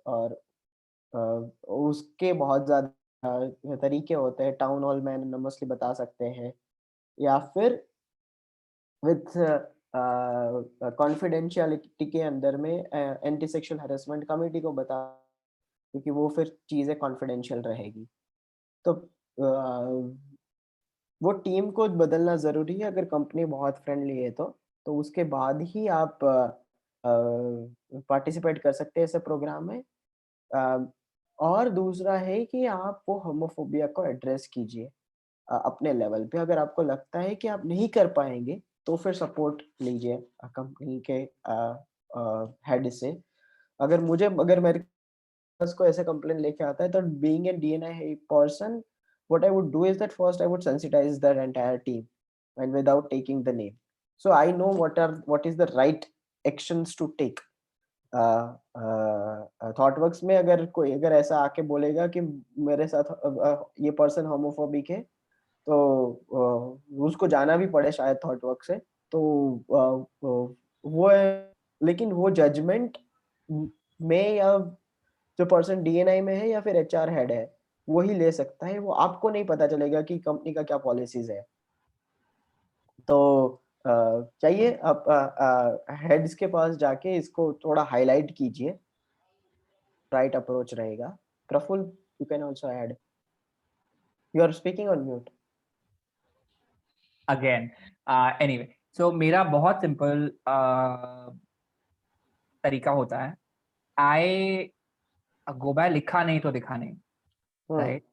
और उसके बहुत ज़्यादा तरीके होते हैं। टाउन हॉल में एनोनिमसली बता सकते हैं, या फिर विथ कॉन्फिडेंशियलिटी के अंदर में एंटी सेक्सुअल हैरेसमेंट कमेटी को बता, क्योंकि वो फिर चीज़ें कॉन्फिडेंशियल रहेगी। तो वो टीम को बदलना ज़रूरी है अगर कंपनी बहुत फ्रेंडली है तो उसके बाद ही आप पार्टिसिपेट कर सकते हैं ऐसे प्रोग्राम में। अ, और दूसरा है कि आप वो होमोफोबिया को एड्रेस कीजिए अपने लेवल पे। अगर आपको लगता है कि आप नहीं कर पाएँगे, तो फिर सपोर्ट लीजिए कंपनी के हेड से। अगर मेरे पास कोई ऐसा कंप्लेंट लेके आता है, तो being a DNI person, what I would do is that first I would sensitize the entire team and without taking the name. So I know what is the right actions to take. Thoughtworks में अगर ऐसा आके बोलेगा कि मेरे साथ ये person homophobic है, तो उसको जाना भी पड़े शायद थॉटवर्क से, तो वो है। लेकिन वो जजमेंट में, या जो पर्सन DNI में है या फिर HR हेड है, वो ही ले सकता है। वो आपको नहीं पता चलेगा कि कंपनी का क्या पॉलिसीज है। तो चाहिए आप हेड्स के पास जाके इसको थोड़ा हाईलाइट कीजिए, राइट अप्रोच रहेगा। Prafull, you can also add. You are speaking on mute. Again anyway, so मेरा बहुत सिंपल तरीका होता है। आई गो बाय लिखा नहीं तो दिखा नहीं, राइट?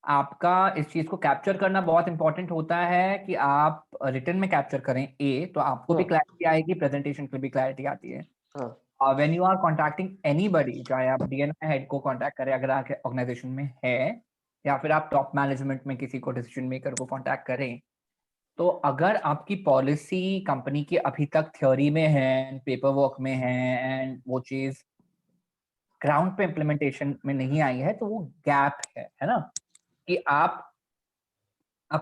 आपका इस चीज को कैप्चर करना बहुत इंपॉर्टेंट होता है कि आप रिटन में कैप्चर करें, तो आपको भी क्लैरिटी आएगी, प्रेजेंटेशन पे भी क्लैरिटी आती है। When you are contacting anybody, चाहे आप DNI हेड को कॉन्टैक्ट करें अगर आपके ऑर्गेनाइजेशन में है, या फिर आप टॉप मैनेजमेंट में किसी को डिसीजन मेकर को कॉन्टैक्ट करें, तो अगर आपकी पॉलिसी कंपनी की अभी तक थ्योरी में है, पेपर वर्क में है, एंड वो चीज ग्राउंड पे इम्प्लीमेंटेशन में नहीं आई है, तो वो गैप है ना? कि आप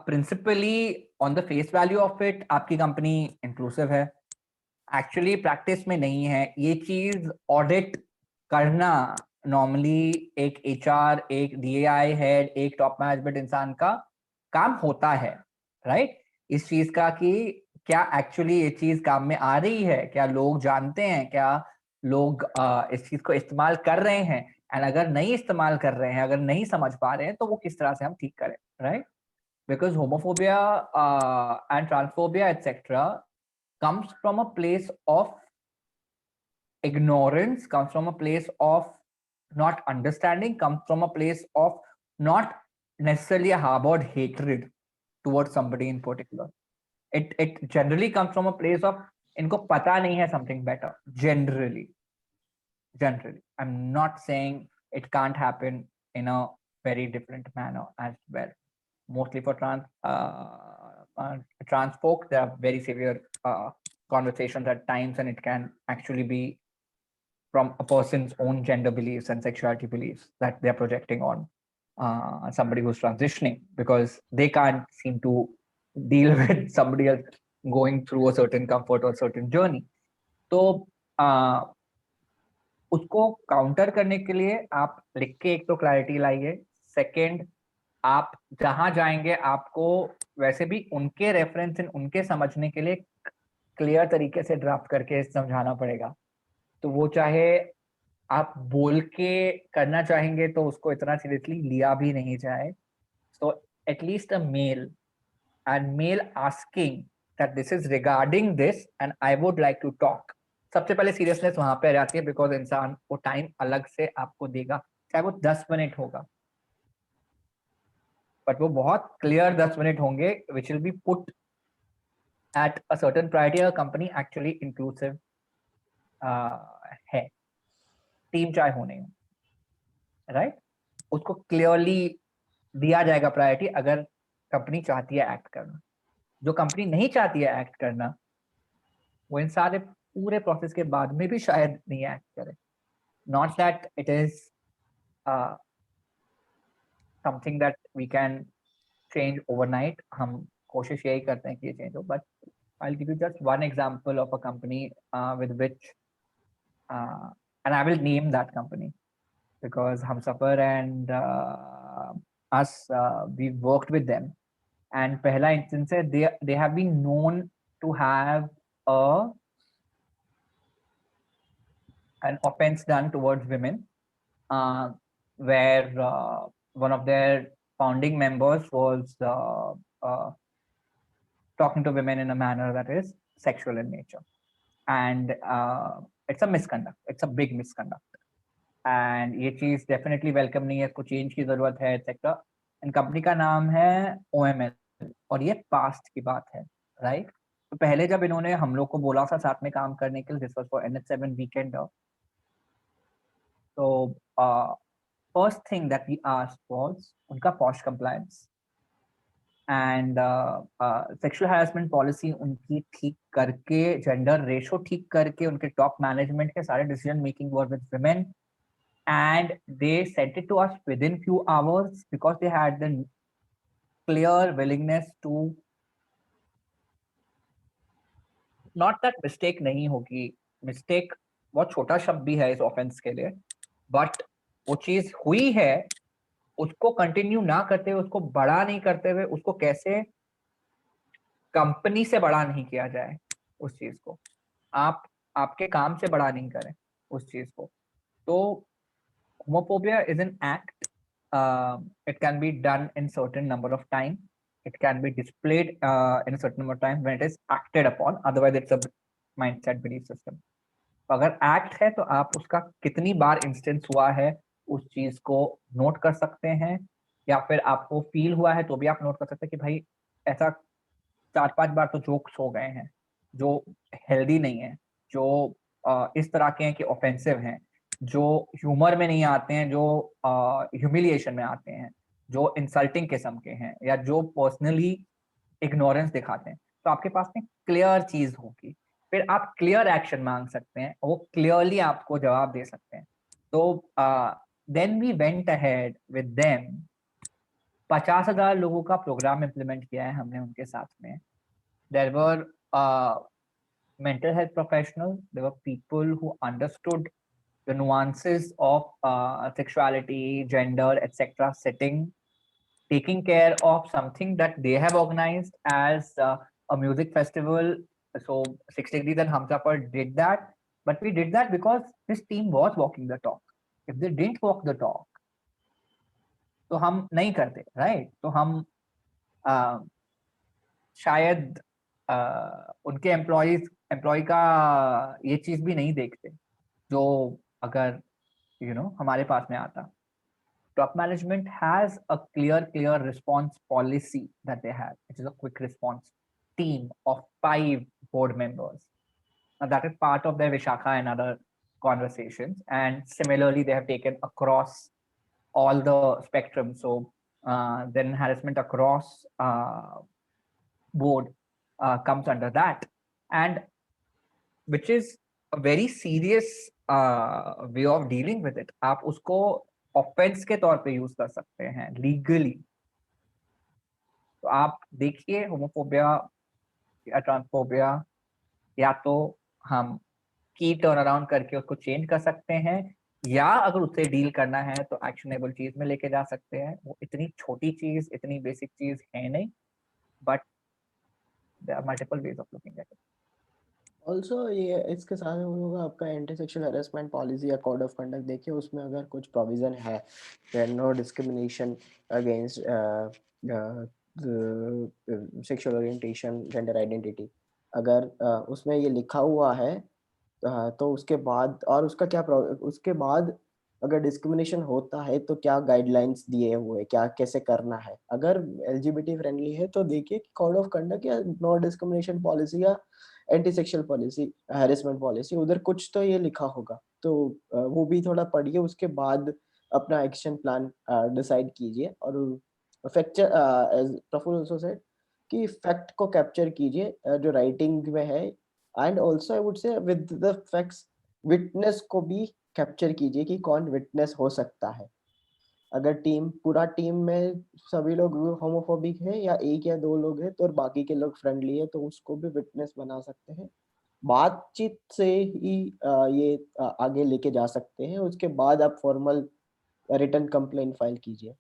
principally on the face value of it आपकी कंपनी इंक्लूसिव है, एक्चुअली प्रैक्टिस में नहीं है। ये चीज ऑडिट करना नॉर्मली एक HR, एक DAI हेड, एक टॉप मैनेजमेंट इंसान का काम होता है, राइट? इस चीज का कि क्या एक्चुअली ये चीज काम में आ रही है, क्या लोग जानते हैं, क्या लोग इस चीज को इस्तेमाल कर रहे हैं, एंड अगर नहीं इस्तेमाल कर रहे हैं, अगर नहीं समझ पा रहे हैं, तो वो किस तरह से हम ठीक करें, right? Because homophobia and transphobia, etc., comes from a place of ignorance, comes from a place of not understanding, comes from a place of not necessarily a harbored hatred towards somebody in particular. It generally comes from a place of इनको पता नहीं है something better. Generally, I'm not saying it can't happen in a very different manner as well. Mostly for trans folk, there are very severe conversations at times, and it can actually be from a person's own gender beliefs and sexuality beliefs that they're projecting on somebody who's transitioning, because they can't seem to deal with somebody else going through a certain comfort or certain journey. तो उसको counter करने के लिए आप लिख के एक तो क्लैरिटी लाइए। सेकेंड, आप जहां जाएंगे आपको वैसे भी उनके रेफरेंस इन उनके समझने के लिए क्लियर तरीके से ड्राफ्ट करके समझाना पड़ेगा। तो वो चाहे आप बोल के करना चाहेंगे तो उसको इतना सीरियसली लिया भी नहीं जाए। So at least a mail and mail asking that this is regarding this and I would like to talk। सबसे पहले सीरियसनेस वहां पे आ जाती है बिकॉज इंसान वो टाइम अलग से आपको देगा, चाहे वो 10 मिनट होगा, बट वो बहुत क्लियर 10 मिनट होंगे which will be put at a certain priority. Company actually inclusive है, टीम चाहे हो नहीं, राइट? उसको क्लियरली दिया जाएगा प्रायोरिटी अगर कंपनी चाहती है एक्ट करना। जो कंपनी नहीं चाहती है एक्ट करना वो इन सारे पूरे प्रोसेस के बाद में भी शायद नहीं एक्ट करे। Not that it is something that we can change overnight, हम कोशिश यही करते हैं कि ये चेंज हो, but I will give you just one example of a company with which and I will name that company because Humsafar and us we worked with them, and पहला instance है they have been known to have an offense done towards women, where one of their founding members was talking to women in a manner that is sexual in nature, and it's a misconduct, it's a big misconduct, and ये चीज definitely welcome नहीं है, इसको change की जरूरत है etcetera. And company का नाम है OML और ये पास्ट की बात है, राइट? तो पहले जब इन्होंने हम लोग को बोला था साथ में काम करने के लिए, this was for NH7 weekend, तो first thing that we asked was उनका posh compliance and sexual harassment policy उनकी ठीक करके, gender ratio ठीक करके, उनके top management के सारे decision making were with women, and they sent it to us within few hours because they had the clear willingness to, not that mistake नहीं होगी, mistake बहुत छोटा शब्द भी है इस offense के लिए, but वो चीज हुई है, उसको कंटिन्यू ना करते हुए, उसको बड़ा नहीं करते हुए, उसको कैसे कंपनी से बड़ा नहीं किया जाए, उस चीज को आप आपके काम से बड़ा नहीं करें उस चीज को। तो homophobia is an act, it can be done in certain number of time, it can be displayed in a certain number of time when it is acted upon, otherwise it's a mindset belief system। तो अगर act है तो आप उसका कितनी बार instance हुआ है उस चीज को नोट कर सकते हैं, या फिर आपको फील हुआ है तो भी आप नोट कर सकते हैं कि भाई ऐसा 4-5 बार तो जोक्स हो गए हैं जो हेल्दी नहीं है, जो इस तरह के हैं कि ऑफेंसिव हैं, जो ह्यूमर में नहीं आते हैं, जो ह्यूमिलिएशन में आते हैं, जो इंसल्टिंग किस्म के हैं, या जो पर्सनली इग्नोरेंस दिखाते हैं। तो आपके पास में क्लियर चीज होगी, फिर आप क्लियर एक्शन मांग सकते हैं, वो क्लियरली आपको जवाब दे सकते हैं। तो then we went ahead with them, 50,000 लोगों का प्रोग्राम इम्प्लीमेंट किया है हमने उनके साथ में। There were mental health professionals, there were people who understood the nuances of sexuality, gender, etc., sitting, taking care of something that they have organized as a music festival. So 6 Degrees and Humsafar did that, but we did that because this team was walking the talk. If they didn't walk the talk, तो हम नहीं करते, right? तो हम शायद उनके employ का ये चीज भी नहीं देखते जो अगर हमारे पास में आता। Top management has a clear response policy that they have, which is a quick response team of 5 board members. Now that is part of their Vishakha and other conversations, and similarly they have taken across all the spectrum. So then harassment across board comes under that, and which is a very serious way of dealing with it। आप उसको offence के तौर पे use कर सकते हैं legally. तो आप देखिए होमोफोबिया या ट्रांसफोबिया, या तो हम की टर्न अराउंड करके उसको चेंज कर सकते हैं, या अगर उससे डील करना है तो एक्शनेबल चीज में लेके जा सकते हैं। वो इतनी छोटी चीज, इतनी बेसिक चीज है नहीं, but there are multiple ways of looking at it. Also ये इसके साथ हम लोग आपका एंटी सेक्सुअल हेरेसमेंट पॉलिसी या कोड ऑफ कंडक्ट देखिए, उसमें अगर कुछ प्रोविजन है there no discrimination against sexual orientation, gender identity, अगर उसमें ये लिखा हुआ है तो उसके बाद, और उसका क्या उसके बाद अगर डिस्क्रिमिनेशन होता है तो क्या गाइडलाइंस दिए हुए, क्या कैसे करना है। अगर एलजीबीटी फ्रेंडली है तो देखिए कोड ऑफ कंडक्ट या नो डिस्क्रिमिनेशन पॉलिसी या anti sexual policy, harassment policy, उधर कुछ तो ये लिखा होगा, तो वो भी थोड़ा पढ़िए, उसके बाद अपना एक्शन प्लान डिसाइड कीजिए। और fact, as Praful also said, कि फैक्ट को कैप्चर कीजिए जो राइटिंग में है, and also I would say with the facts witness को भी कैप्चर कीजिए कि कौन विटनेस हो सकता है। अगर पूरा टीम में सभी लोग होमोफोबिक है या एक या दो लोग हैं तो, और बाकी के लोग फ्रेंडली है, तो उसको भी विटनेस बना सकते हैं। बातचीत से ही ये आगे लेके जा सकते हैं, उसके बाद आप फॉर्मल रिटन कंप्लेंट फाइल कीजिए।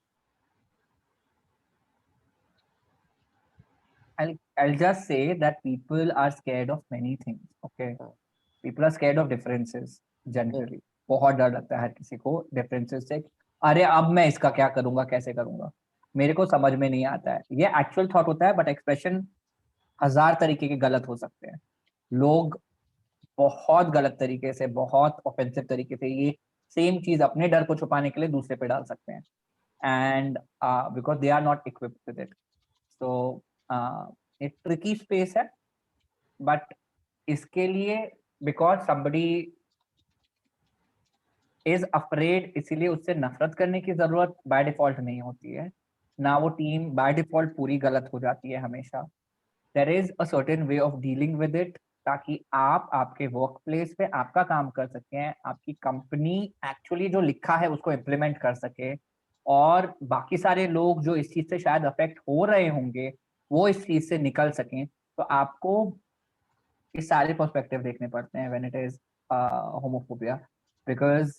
I'll just say that people are scared of many things. Okay, हाँ, people are scared of differences hmm, generally. बहुत डर लगता है हर किसी को डिफरेंसेस से। अरे अब मैं इसका क्या करूंगा, कैसे करूंगा, मेरे को समझ में नहीं आता है। ये एक्चुअल थॉट होता है, बट एक्सप्रेशन हजार तरीके के गलत हो सकते हैं। लोग बहुत गलत तरीके से, बहुत ऑफेंसिव तरीके से ये सेम चीज अपने डर को छुपाने के लिए दूसरे पे डाल सकते हैं, and because they are not equipped with it. So एक ट्रिकी स्पेस है, बट इसके लिए बिकॉज somebody इज अफ्रेड, इसीलिए उससे नफरत करने की जरूरत बाय डिफॉल्ट नहीं होती है। ना वो टीम बाय डिफॉल्ट पूरी गलत हो जाती है हमेशा। There is a certain way of dealing with it, ताकि आप आपके वर्क प्लेस पे आपका काम कर सकें, आपकी कंपनी एक्चुअली जो लिखा है उसको इम्प्लीमेंट कर सके, और बाकी सारे लोग जो इस चीज से शायद अफेक्ट हो रहे होंगे वो इस चीज से निकल सकें। तो आपको ये सारे पर्सपेक्टिव देखने पड़ते हैं when it is homophobia, because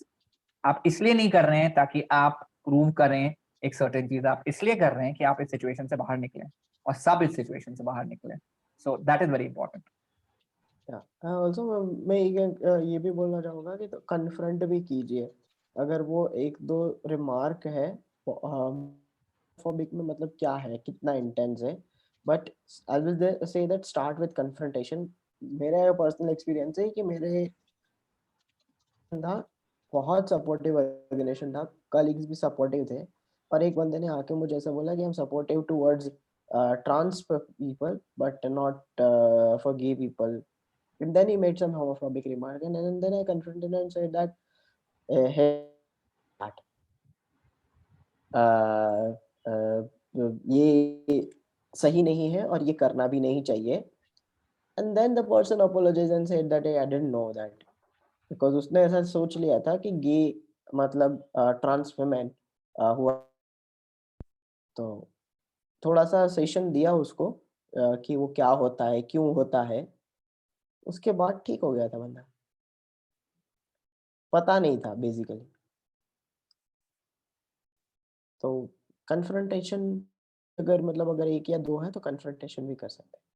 आप इसलिए नहीं कर रहे हैं ताकि आप प्रूव करें एक सर्टेन चीज, आप इसलिए कर रहे हैं कि आप इस सिचुएशन से बाहर निकलें और सब इस सिचुएशन से बाहर निकलें। So that is very important. Also मैं ये भी बोलना चाहूँगा कि तो कन्फ्रंट भी कीजिए। अगर वो एक दो रिमार्क है फोबिक में, मतलब क्या है, कितना इंटेंस है, but I will say that start with confrontation. मेरा पर्सनल एक्सपीरियंस है कि मेरे था बहुत सपोर्टिव ऑर्गेनाइजेशन था, कलीग्स भी सपोर्टिव थे, और एक बंदे ने आके मुझे ऐसा बोला कि हम supportive towards trans people but not for gay people. And then he made some homophobic remark, and then I confronted him and said that hey, uh, uh, ये सही नहीं है और ये करना भी नहीं चाहिए। And then the person apologized and said that hey, I didn't know that, because उसने ऐसा सोच लिया था कि गे मतलब ट्रांस वुमेन हुआ। तो थोड़ा सा सेशन दिया उसको कि वो क्या होता है, क्यों होता है, उसके बाद ठीक हो गया था बंदा। पता नहीं था बेसिकली। तो कन्फ्रंटेशन, अगर मतलब अगर एक या दो है तो कन्फ्रंटेशन भी कर सकते हैं।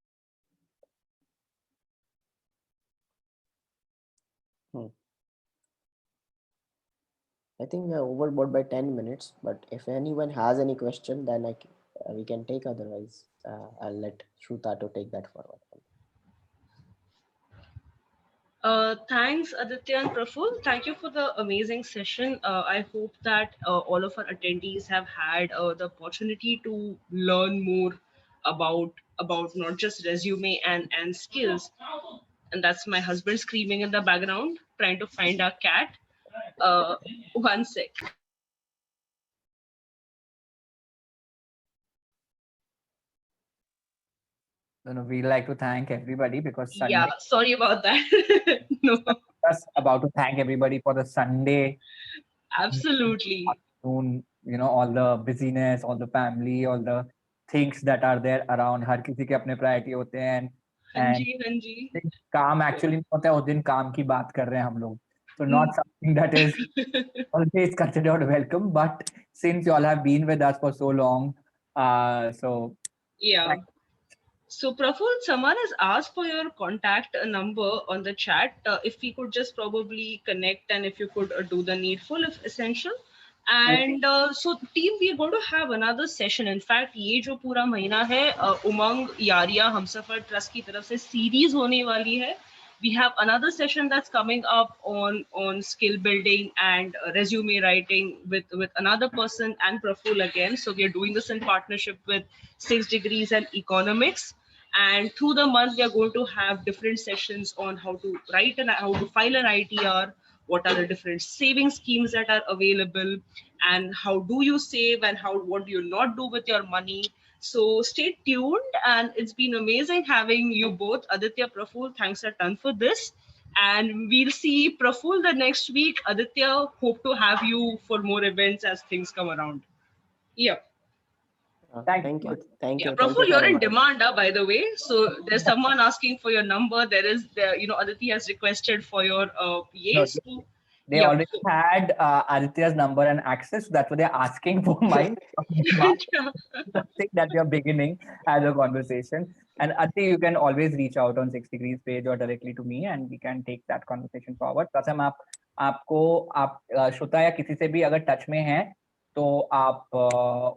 I think we are overboard by 10 minutes, but if anyone has any question, then we can take. Otherwise, I'll let Shruta to take that forward. Thanks, Aditya and Praful. Thank you for the amazing session. I hope that all of our attendees have had the opportunity to learn more about not just resume and skills. And that's my husband screaming in the background, trying to find our cat. One sec. No, we like to thank everybody because Yeah, Sunday, sorry about that. No, just about to thank everybody for the Sunday absolutely. afternoon, all the busyness, all the family, all the things that are there around. हर किसी के अपने priority होते हैं, and Hanji, Hanji. काम actually नहीं होता है, उस दिन काम की बात कर रहे हैं हम लोग। So not something that is always considered welcome, but since you all have been with us for so long, so Yeah. So Praful, someone has asked for your contact number on the chat. If we could just probably connect, and if you could do the needful if essential. And so team, we are going to have another session. In fact, ये जो पूरा महीना है उमंग यारिया Humsafar trust की तरफ से series होने वाली है. We have another session that's coming up on skill building and resume writing with another person and Praful again. So we are doing this in partnership with 6 Degrees and Economics. And through the month, we are going to have different sessions on how to write and how to file an ITR, what are the different saving schemes that are available, and how do you save and what do you not do with your money. So stay tuned, and it's been amazing having you both, Aditya, Praful. Thanks a ton for this. And we'll see Praful the next week. Aditya, hope to have you for more events as things come around. Yeah. Thank you. Thank Yeah, you. Thank Praful, you you're for in inviting. demand, by the way. So there's someone asking for your number. Aditi has requested for your yes. No, they already had Aditya's number and access. That's what they're asking for mine. Something that we are beginning as a conversation. And Aditi, you can always reach out on 6 Degrees page or directly to me, and we can take that conversation forward. कसम आप श्रोता या किसी से भी अगर touch में हैं तो आप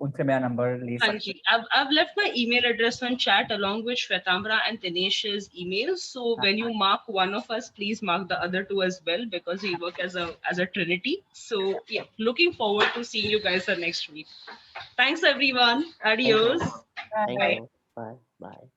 उनसे मेरा नंबर ले सकते हैं. I've left my email address on chat along with Shvetambra and Dinesh's emails. So when you mark one of us, please mark the other two as well, because we work as a trinity. So yeah, looking forward to seeing you guys the next week. Thanks everyone. Adios. Thank you. Bye. Bye.